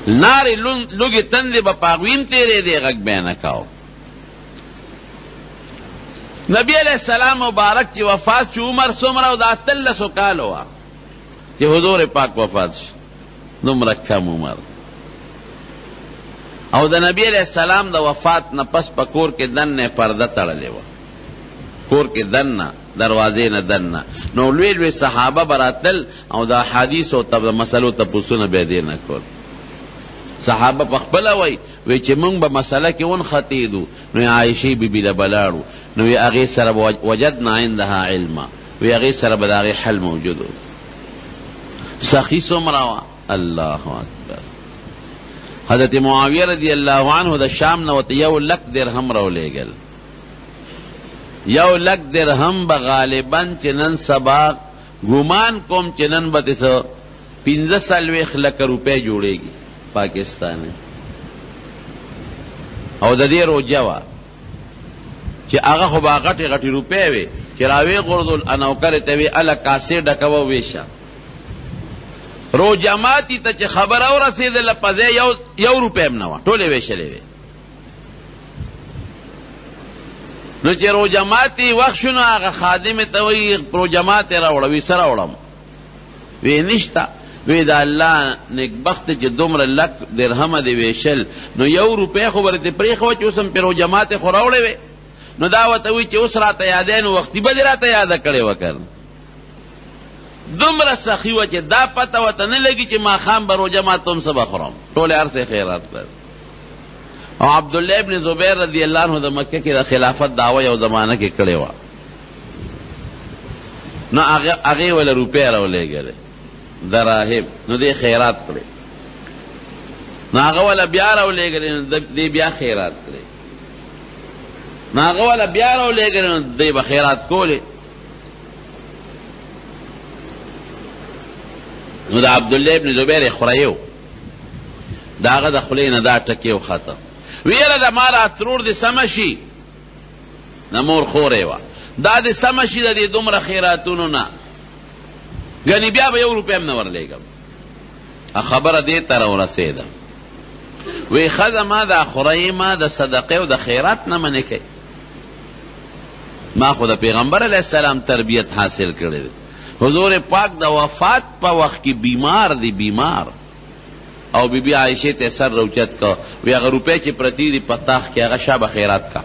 A: ناری لوگی تندې په پاغویم تیرې دی غږ بیان کاو نبی علیہ السلام مبارک چې وفات شو عمر څومره او دا 13 کال وا کہ حضور پاک وفات شو دومره کم عمر او د نبی علیہ السلام د وفات نه پس په کور کې دنه پرده تړلې و کور کې دنه دروازې نه دنه نو لوی لوی صحابه براتل او د حدیث او تب مسلو ته پوښتنه به دي نه کول صحابه په خپل وای چې موږ به مسله کې ون خطیدو نو عائشه بیبي له بلاړو نو هغه سره وجدنا عندها علما وی هغه سره به هغه حل موجودو سخی سمراوا الله اکبر حضرت معاویه رضی الله عنه د شام نو ته 1 لک درهم راولېګل 1 لک درهم به غالبا چنن سبا ګمان کوم چنن به 15 لک روپے جوړيږي پاکستان او د دې روجوا چې هغه خو باغټي غټي روپے وي چې راوي غردل انوکر ته وی ال کاسه ډکو ویشا روجماتی ته چې خبر او رسیدل پځه یو روپے هم نه ټوله ویشلې وي نو چې روجماتی وخت شنو هغه خادم ته وی روجمات راوړوي سره وړم وی نشتا وی دا الله نیکبخت چې دومره لک درهم دی ویشل نو 1 روپے خو ورته پرې خو چې اوسم پر جماعت خو راوړې وي نو دا وته وی چې اوس راته یادې نو وختي به راته یاد کړي وکړ دومره سخی و چې دا پته وته نه لګي چې ما خام برو جماعت تم سبا خورم ټول ارسه خیرات کړ او عبد الله ابن زبیر رضی الله عنه د مکه کې د خلافت دعوی او زمانہ کې کړي و نو هغه ول روپے راولېګل دراهم نو دې خیرات کړي ناغه ولا بیا راولېګل دې بیا خیرات کړي ناغه ولا بیا راولېګل دې به خیرات کولې نو د عبد الله ابن زبیر خړیو داغه د خلینو دا ټکیو خطا ویره د مارا ترور د سمشي نمور خورې وا دا د سمشي د دې دومره خیراتونو نه غنی بیا به 1 روپے هم نه ورلېګم خبره دې تر ورسېده وی خدمه د خریمه د صدقه او د خیرات نه منې کوي ما خو د پیغمبر علی السلام تربیت حاصل کړې حضور پاک د وفات په وخت کې بیمار او بی بی عائشہ ته سر روچت کا وی هغه روپے چې پرتی دی پتاخ کې هغه شابه خیرات کا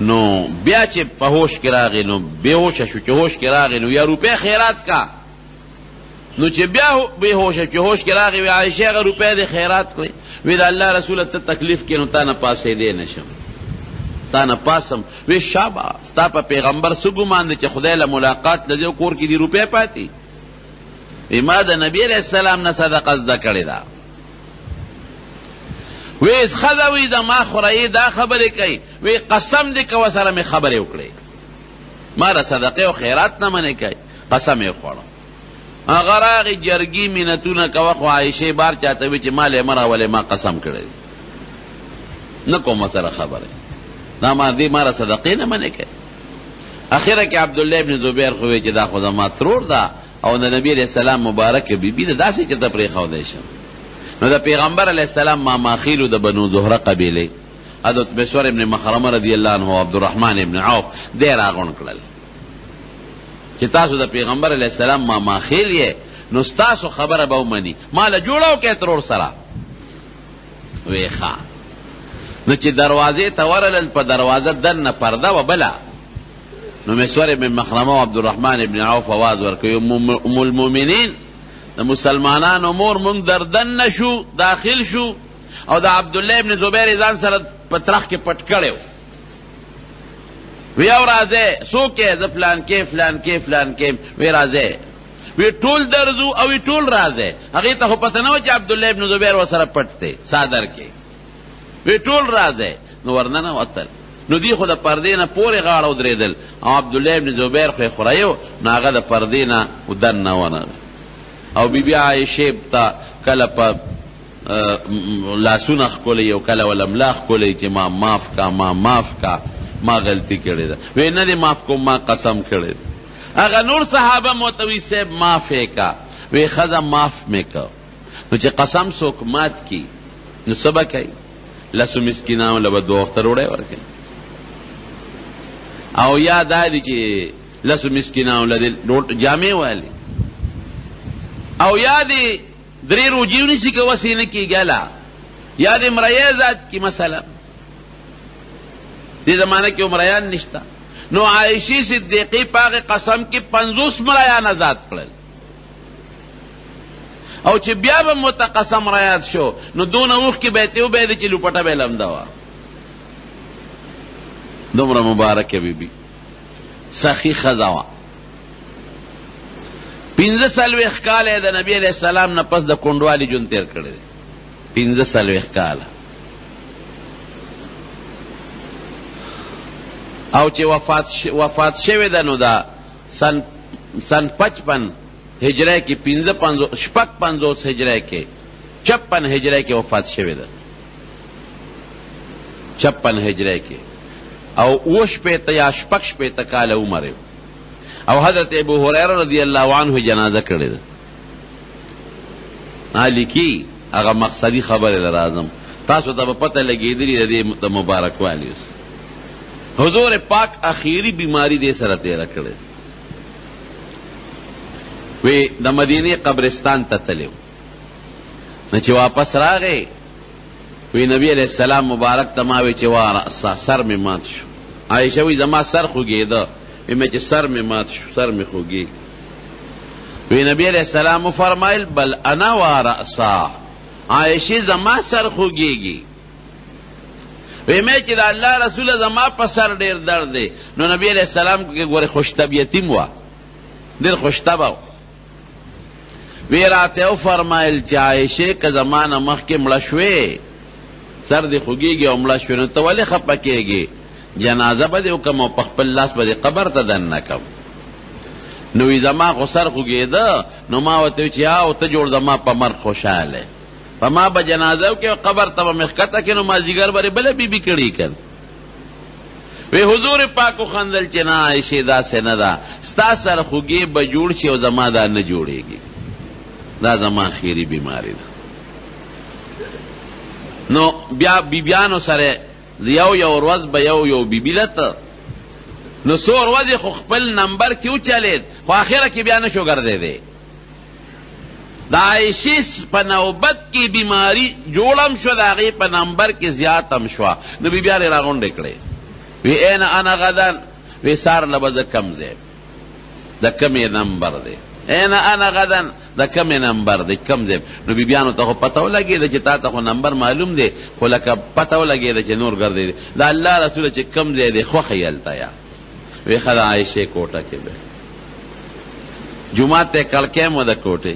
A: نو بیا چې په هوش کې راغی نو بیهوش شو چې هوش کې راغی نو یا روپے خیرات کا نو چې بیا بیهوش چې هوش کې راغی وی عائشہ هغه روپے د خیرات کړی وی د الله رسول ته تکلیف کې نو تا نه پاسې دی نشم تا نه پاسم وی شابه ستا په پیغمبر سګومان چې خدای له ملاقات لږه کور کې دی روپے پاتې ما د نبی علیہ السلام نه صدقه زده کړې ده وی خدا وی د ما خورای دا خبره کوي وی قسم دې کو سره می خبره وکړي ما را صدقه او خیرات نه منې کوي قسم یې خوړم هغه راغی جرګي مینتونه کوه خو عائشه بار چاته وی چې مال مرا ولې ما قسم کړی نه کوم سره خبره دا ما دې ما را صدقه نه منې کوي اخیره کې عبد الله ابن زبیر خو چې دا خدا ما ترور دا او د نبی علیہ السلام مبارک بیبی د داسې چې ته پرېښودی شم. نو د پیغمبر علیہ السلام ماماخیلو د بنو زهره قبیلې حضرت مسور ابن مخرمه رضی الله عنه او عبدالرحمن ابن عوف دی راغونډ کړل چې تاسو د پیغمبر علیہ السلام ماماخیل یې، نو ستاسو خبره به ومني، ماله جوړه وکړئ ترور سره. وی ښه. نو چې دروازې ته ورلل، په دروازه دننه پرده و بله. نو مسور ابن مخرمه او عبدالرحمن ابن عوف آواز ورکوي، ام المؤمنین د مسلمانانو مور مونږ در دننه شو، داخل شو، او د عبدالله ابن زبیر ځان سره په ترخ کې پټ کړی و. وی او راځئ، څوک یې؟ زه فلان کې فلان کې فلان کې. وی راځئ. وی ټول درځو او وی ټول راځئ. هغې ته خو پته نه وه چې عبدالله ابن زبیر ورسره پټ دی صادر کې. وی ټول راځئ. نو ورننه وتل. نو دی خو د پردې نه پورې غاړه ودرېدل، او عبدالله ابن زبیر خو یې خوریو، نو هغه د پردې نه دننه ونغه. او بیبي عایشې ته کله په لاسونه ښکلی او کله وله ملا ښکلی چې ما معاف کا، ما معاف کا، ما غلطي کړې ده. وی نه دې معاف کوم، ما قسم کړی ده. هغه نور صحابه موتوي صاحب معاف یې کا. وی ښځه معاف مې که. نو چې قسم څوک مات کی نو څه به کوي؟ لسو مسکینانو له به 2 وخته ډوډۍ ورکوي، او یا دا دی چې لسو مسکینانو له جامې والي، او یا دی 3 روجي ونیسي که وسې نه کېږي هله، یا دی مریی ذات کی مثلا. دې زمانه کې مریان نشته. نو عایشې صدیقې په هغې قسم کې 50 مریان آزاد کړل، او چې بیا به متقسم رایات شو نو دونه اوښکې به یې ته وبهېدې چې لوپټه به یې لمده وه. دومره مبارکه بیبي سخي ښځه وه. 45 کاله د نبی علیہ السلام نه پس د کونډوالي ژوند تېر کړی دی. 45 کاله. او چې وفات شوی ده نو دا سن 55 هجری کې 55 هجری کې 56 هجری کې وفات شوی ده. 56 هجری کې او 58 یا 56 کاله عمر یې. او حضرت ابو هریره رضی الله عنه جنازه کړې ده. لیکي هغه مقصدی خبره لرازم تاسو ته په پته لګېدلې د مبارک والی اوس. حضور پاک اخیری بیماری دې سره تیره کړې. وی د مدینه قبرستان ته تلو، نو چې واپس راغی وی نبی علیہ السلام مبارک تماوی چې وا سر می مات شو. عائشہ وی زما سر خوږېده. وی چې سر می مات شو، سر می خوږي. وی نبی علیہ السلام فرمایل بل انا و رأسا، عائشہ زما سر خوږيږي. وی چې د الله رسول زما په سر ډیر درد دی. نو نبی علیہ السلام کې ګوره خوش طبیعتیم و، ډیر خوش طبع. وی راته او فرمایل چې عائشہ که زمانه مخکې مړه شوې، سر دې خوږيږي او مړه شوې، نو ته ولې خفه کېږې؟ جنازه به دې وکړم او په خپل لاس به دې قبر ته دننه کړم. نو وی زما خو سر خوږېده. نو ما ورته چې او ته جوړ زما په مرګ خوشحاله، په ما به جنازه وکړې او قبر ته به مې ښکته کړې، نو مازدیګر به بله بیبي کړي کړ. وی حضور پاک وخندل چې نه عایشې داسې نه ده، ستا سره خوږې به جوړ شي او زما دا نه جوړېږي، دا زما خیری بیماری ده. نو بیا بیبیانو سره یو ورځ به یو بیبي لته، نو څو ورځې خو خپل نمبر کې وچلېد، خو آخره کې بیا نه شو ګرځېدی. د عایشې په نوبت کې بیماری جوړم شو، د هغې په نمبر کې زیاتم شوه. نو بیبیانې راغونډې کړې. وی این انا غدن، وی سار له به زه کم ځای، د کمې نمبر دی. این انا غدن، د کمې نمبر دی، کم ځای. نو بیبیانو ته خو پته ولګېده چې تا ته خو نمبر معلوم دی، خو لکه پته ولګېده چې نور ګرځېدی. د الله رسوله چې کم ځای دی خوښه یې هلته یا. وی ښه د عایشې کوټه کې به جومات ته کړکۍ مو د کوټې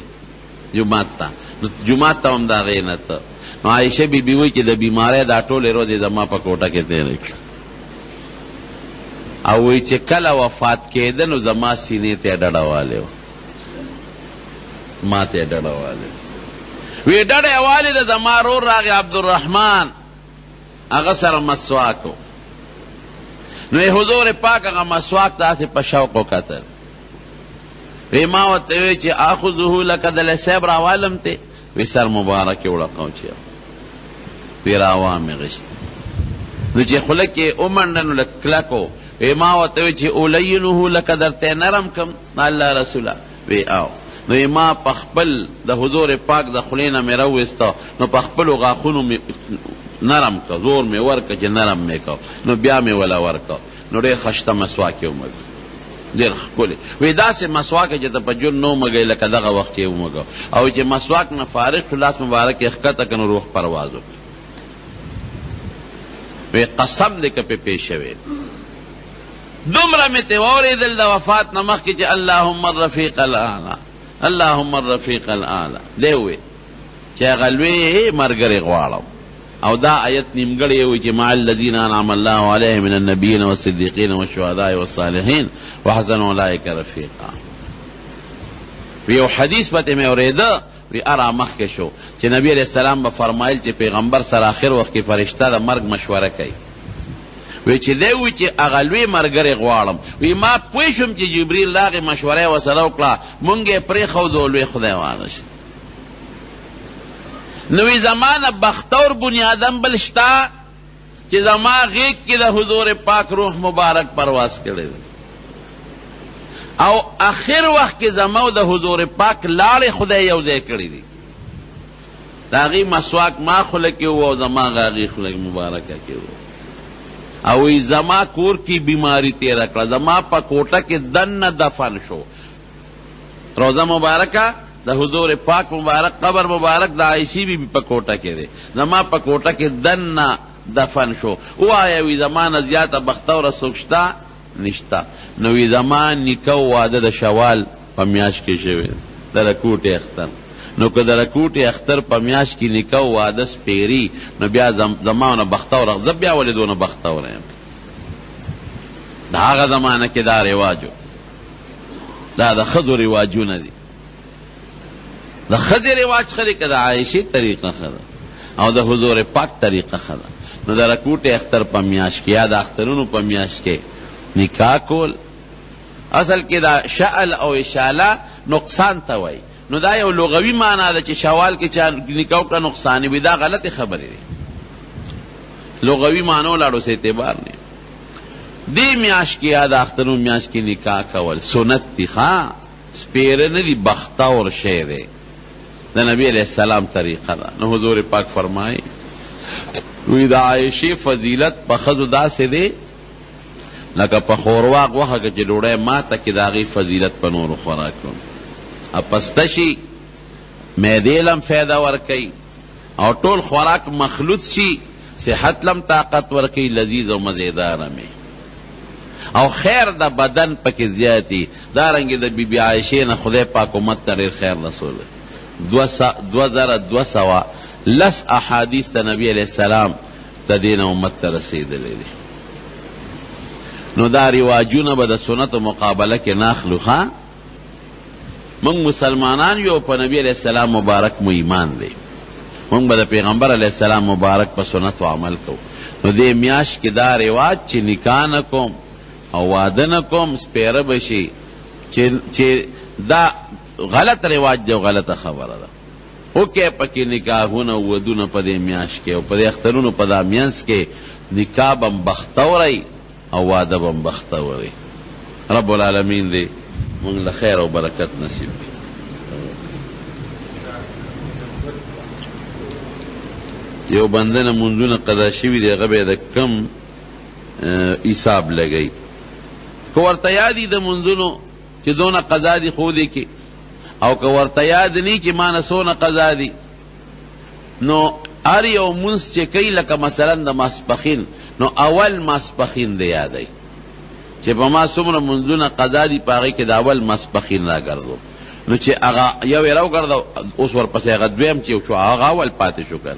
A: جومات ته، نو جومات ته هم د هغې نه ته. نو عایشې بیبي وایي چې د بیمارۍ دا ټولې ورځې زما په کوټه کې تېرې کړه، او وایي چې کله وفات کېده نو زما سینې ته یې ډډه والې وه، ما ته یې ډډه والې. وی ډډه یې والې ده، زما رور راغی عبدالرحمن، هغه سره مسواک و. نو حضور پاک هغه مسواک داسې په شوق وکتل. وی ما ورته وی چې آخذه لکه د صاحب راوالم ته وی سر مبارک وړقاو چې وی راوامې غشت نو چې خوله کې ومنډه نو لږ کلکو وی ما ورته وی چې اولینه لکه درته نرم کم الله رسوله وی آو نو ما په خپل د حضور پاک د خولې نه مې راوویسته نو په خپلو غاښونو مې نرم که زور مې ورکه چې نرم مې که نو بیا مې وله ورکه نو ډېر ښایسته مسواک یې ومږه ډېر ښکلی وی داسې مسواک چې ته په ژوند نه ومږئ لکه دغه وخت یې ومږه او چې مسواک نه فارغ شو لاس مبارک یې ښکته که نو روح پرواز وکړي وی قسم دی که پې پیش شوی دومره مې ته واورېدل د وفات نه مخکې چې اللهم الرفیق الاعلی اللهم الرفیق الاعلی دی وی چې هغه لوی ملګری غواړم او دا آیت نیمګړی وی چې مع الذین انعم الله علیهم من النبیین والصدیقین والشهداء والصالحین وحسن اولئک رفیقا یو حدیث پته مې اورېده وی ارا مخکې شو چې نبی علیہ السلام به فرمایل چې پیغمبر سره آخر وخت کې فرشته د مرګ مشوره کوي وی چې دی وی چې هغه لوی ملګری غواړم وی ما پوه شوم چې جبریل د هغې مشوره یې ورسره وکړه مونږ یې پرېښودو لوی خدای واغشت نوی زمان بختور بنیادم بل شتا چې زما غیږ کې د حضور پاک روح مبارک پرواز کړی او آخر وخت کې زما او د حضور پاک لاړې خدای یو ځای کړی دي د هغې مسواک ما خوله کې و او زما هغې خوله مبارکه کې و او ای زما کور کی بیماری تیره کړه زما په کوټه کې دننه دفن شو روزه مبارکه د حضور پاک مبارک قبر مبارک د عائشې بی بی په کوټه کې دی زما په کوټه کې دننه دفن شو ووایه وی زما نه زیاته بختوره څوک شته نشته نو وی زما نیکه واده د شوال په میاشت کې شوی د رکوټې اختر نو که د رکوټې اختر په میاشت کې نیکه واده سپیري نو بیا زما نه بختوره زه بیا ولې دونه بختوره یم د هغه زمانه کې دا رواجو دا د ښځو رواجونه دي د ښځې رواج ښه دی که د عایشې طریقه ښه ده او د حضور پاک طریقه ښه ده نو د رکوټې اختر په میاشت کې یا د اخترونو په میاشت کې نکاح کول اصل کې دا شعل او اشاله نقصان ته وایي نو دا یو لغوي معنا ده چې شوال کې چا نکاح وکړه نقصان وي دا غلطې خبرې دي لغوي معنو لاړو سے اعتبار نه دې میاشت کې یا د اخترونو میاشت کې نکاح کول سنت دي ښه سپیره نه دي بختور شی دی د نبی علیہ السلام طریقه ده نو حضور پاک فرمایي وی د عایشې فضیلت په ښځو داسې دی لکه په خورواق وخه کې چې ډوډۍ ماته کې د هغې فضیلت په نورو خوراکونو اپسته شي معدې لم فایده ورکوي او ټول خوراک مخلوط شي صحت لم طاقت ورکوي لذیذ او مزیداره می او خیر د بدن پکې زیاتی دارنګې د بی بی عایشې نه خدای پاک امت ته ډېر خیر رسولی 2210 احادیث ته نبی علیہ السلام ته دې نه امت ته رسېدلی دي نو دا رواجونه به د سنتو مقابله کې ناخلو ښه موږ مسلمانان یو په نبی علیہ السلام مبارک مو ایمان دی موږ به د پیغمبر علیہ السلام مبارک په سنتو عمل کوو نو دې میاشت کې دا رواج چې نکاح نه کوم او واده نه کوم سپیره بشي چې دا غلط رواج دی او غلطه خبره ده اوکې پکې نکاحونه ودونه په دې میاشت کې او په دې اخترونو په دا میانس کې نکاح بم بختوری او واده بم بختوری رب العالمین دې موږ له خیر او برکت نصیب کړي یو بنده نه منځونه قضا شوي دی هغه به د کم حساب لګوي که ورته یادي د منځونو چې دونه قضا دي خو دې کې او که ورته یاد نی چې ما نه څونه قضا دي نو هر یو منځ چې کوي لکه مثلا د ماسپښین نو اول ماسپښین دی یادوي چې په ما څومره منځونه قضا دي په هغې کې د اول ماسپښین راګرځو نو چې هغه یو یې راوګرځو اوس ورپسې هغه دویم چې شو هغه اول پاتې شو که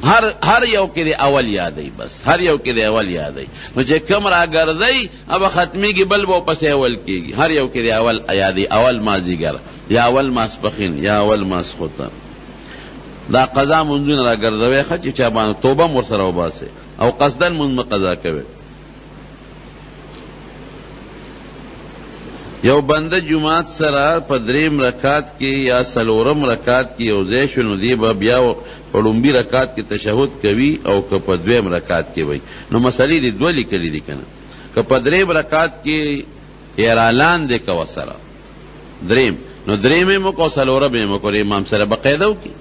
A: هر یو کې دی اول یادوي بس هر یو کې دی اول یادوي نو چې کم راګرځئ هغه ختمېږي بل به پسې اول کېږي هر یو کې دی اول یادوي اول مازدیګر یا اول ماسپښین یا اول ماسخوتن دا قضا منځونه راګرځوئ ښه چې چا باندې توبه هم ورسره وباسئ او قصدن منځ مه قضا کوئ یو بنده جماعت سره په دریم رکعت کې یا څلورم رکعت کې یو ځای شو نو دی به بیا په لومبي رکعت کې تشهد کوي او که په دویم رکعت کې وي. نو مسلې دې دوه لیکلي دي که نه، که په دریم رکعت کې اعلان دی کوه سره دریم، نو دریم یې مو کو څلورم یې مو کو امام سره به قاعده وکړي.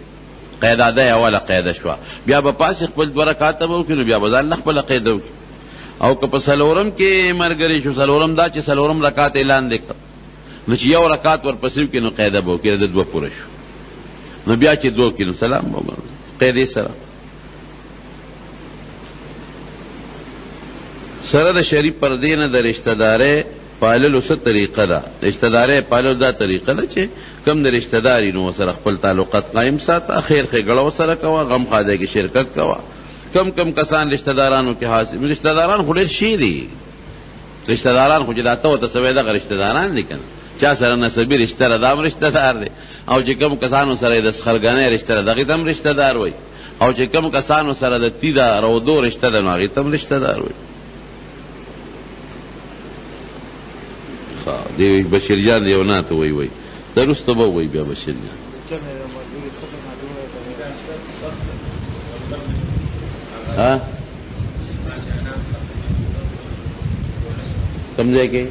A: قاعده ده اوله قاعده شوه، بیا به پاسې خپل دوه رکعته به وکړي، نو بیا به ځان نه خپله قاعده وکړي. او که په څلورم کې ملګری شو، څلورم دا چې څلورم رکعت اعلان دی کړ، نو چې یو رکعت ورپسې وکړي نو قاعده به وکړي، د دوه پوره شو. نو بیا چې دوه وکړي نو سلام به وکړي قاعدې سره. سره د شریف پردې نه د رشتہ دارۍ پاللو څه طریقه ده؟ رشتہ دارۍ پاللو دا طریقه ده چې کم د رشتہ داري نو سره خپل تعلقات قائم ساته، خیر ښېګړه ورسره کوه، غم ښادۍ کې شرکت کوه. کم کسان رشتہ دارانو کې حاصل، رشتہ داران خو ډېر شي دي، رشتہ داران خو چې دا ته ورته سوی دغه رشتہ داران دي که نه، چا سره نسبي رشته ده دا هم رشتہ دار دی، او چې کم کسانو سره د سخرګنۍ رشته ده دغې ته هم رشتہ دار وایي، او چې کم کسانو سره د تیده رودو رشته ده نو هغې ته هم رشتہ دار وایي. دی بشیر جان دی یو ناته وایي دا وروسته به وایي بیا بشیر جان. کم ځای کې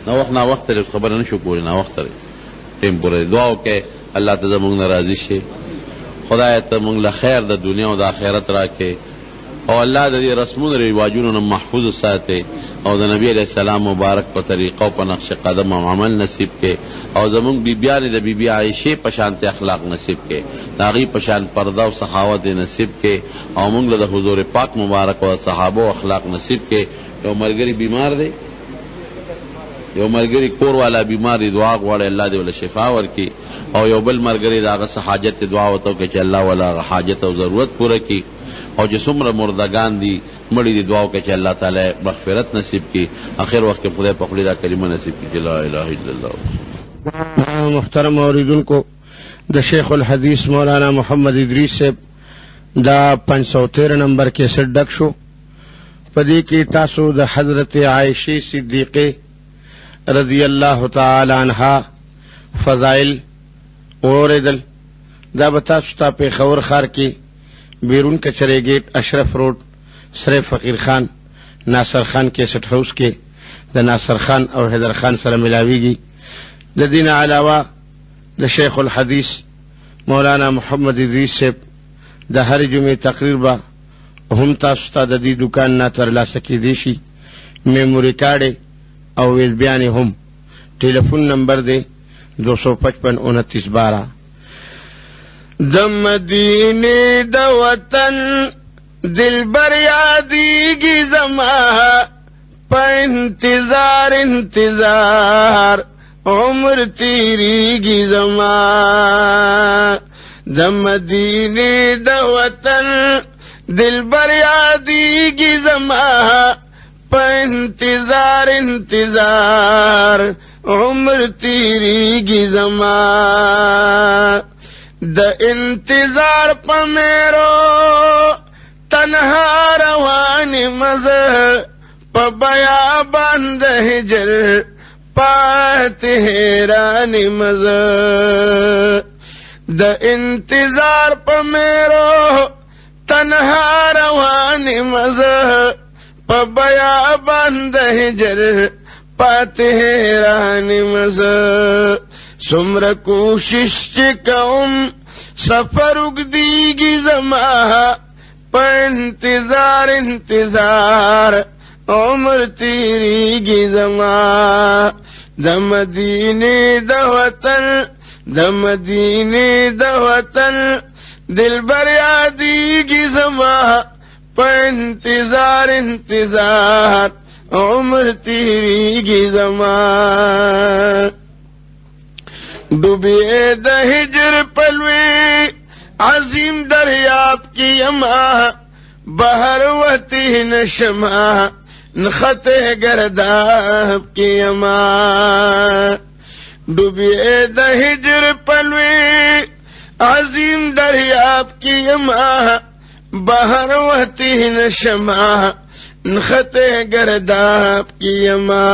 A: ناوخت لري خبره نه شو کولی، ناوخت لري ټیم پوره. دعا وکړئ الله ته زموږ نه راضي شي، خدای ته موږ له خیر د دنیا او د آخرت راکړي، او الله د دې رسمونو رواجونو نه محفوظ ساتي، او د نبی علیہ السلام مبارک په طریقه او په نقش قدم او عمل نصیب کې، او زموږ بیبیانې د بیبي عایشې په شانته اخلاق نصیب کې، د هغې په شان پرده او سخاوت نصیب کې، او موږ له د حضور پاک مبارک او صحابو اخلاق نصیب کې. یو ملګری بیمار دی، یو ملګری کور والا بیمار دی، دعا غواړي الله دې ولا شفا ورکړي، او یو بل ملګری د هغه څه حاجت دعا ورته وکړي چې الله ولا هغه حاجت او ضرورت پوره کړي، او چې څومره مردگان دي مړي دي دعا وکړي چې الله تعالی مغفرت نصیب کړي. اخر وخت کې خدای په خولې دا کلمه نصیب کړي چې لا اله الا الله.
B: محترم اوریدونکو، د شیخ الحدیث مولانا محمد ادریس صاحب دا 513 نمبر کیسټ ډک شو. په دې کې تاسو د حضرت عائشہ صدیقه رضی اللہ تعالی عنہا فضائل اوریدل. دا به تاسو ته پېښور ښار کې بیرون کچرے گیٹ اشرف روڈ سر فقیر خان ناصر خان کیسٹ ہاؤس کے د ناصر خان اور حیدر خان سره ملاویږي. د دین علاوه د شیخ الحدیث مولانا محمد ادریس صاحب د هر جمعې تقریر به هم تاسو ته د دې دکان نه ترلاسه کېدی شي. میموري کارډ او ویز بیان هم. ټلیفون نمبر دی 255 29 12. د مدینه د وطن دلبر یادیږي زما په انتظار انتظار عمر تیریږي زما. د مدینه د وطن دلبر یادیږي زما په انتظار انتظار عمر تیریږي زما. د انتظار په میرو تنها روان مزه په بیا باندې هجر پات حیران مزه. د انتظار په میرو تنها روان مزه په بیا باندې هجر پات حیران مزه. سمر کوشش چې کوم سفر اگدیږي زما په انتظار انتظار عمر تیریږي زما. د مدینه د وطن د مدینه د وطن دلبر یادیږي زما په انتظار انتظار عمر تیریږي زما. ڈوبیے د ہجر پلوی عظیم دریاب کی یما بہر وتی نشما نخط گرداب کی یما. ڈوبیے د ہجر پلوی عظیم دریاب کی یما بہر وتی نشما نخط گرداب کی یما.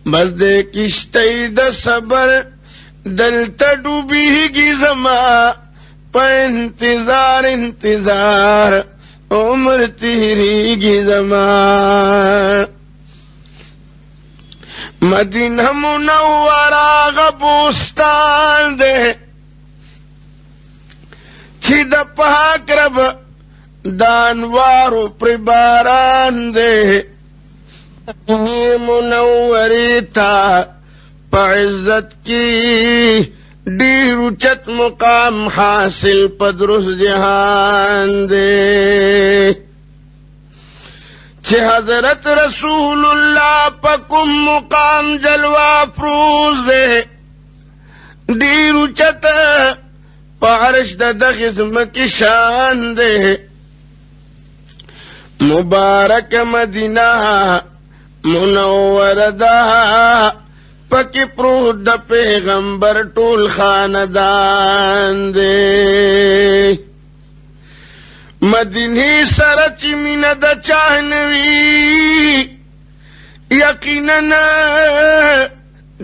B: بس دے کشتی دا صبر دلتا ڈوبیگی زما پا انتظار انتظار عمر تیریگی زما مدینہ منورہ غبوستان دے چی دا پاک رب دانوارو پر باران دے منوری تا پا عزت کی دیر اچت مقام حاصل پدرس جہان دے چھ حضرت رسول اللہ پکم مقام جلوہ فروز دے دیر اچت پا عرش دا خزم کی شان دے مبارک مدینہ منور دا پکی پروت دا پیغمبر ټول خاندان دے مدینی سرچ من دا چاہنوی یقیناً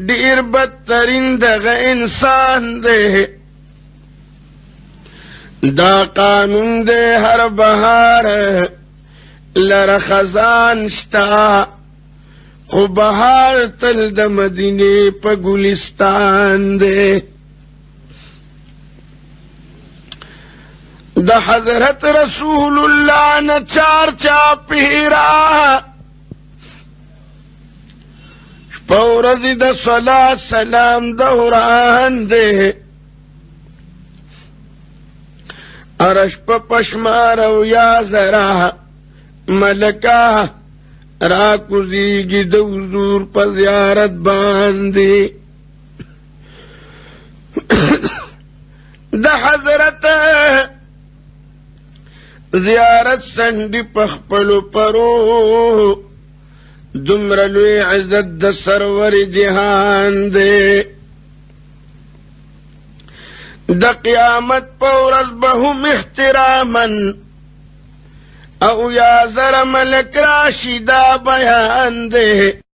B: دیر بدترین دغا انسان دے دا قانون دے ہر بہار لر خزان شتا خو بہار تل دا مدینے پا گلستان دے دا حضرت رسول اللہ نا چار چاپیرا شپورزی دا صلاة سلام دوران دے ارش پا پشمارو یا ذرا ملکہ راکوزیگی دو حضور پا زیارت باندے دا حضرت زیارت سنڈی پخپلو پرو دمرلوی عزت دا سرور جہان دے دا قیامت پورز بہم احترامن او یا ذر ملک راشدہ بیان دے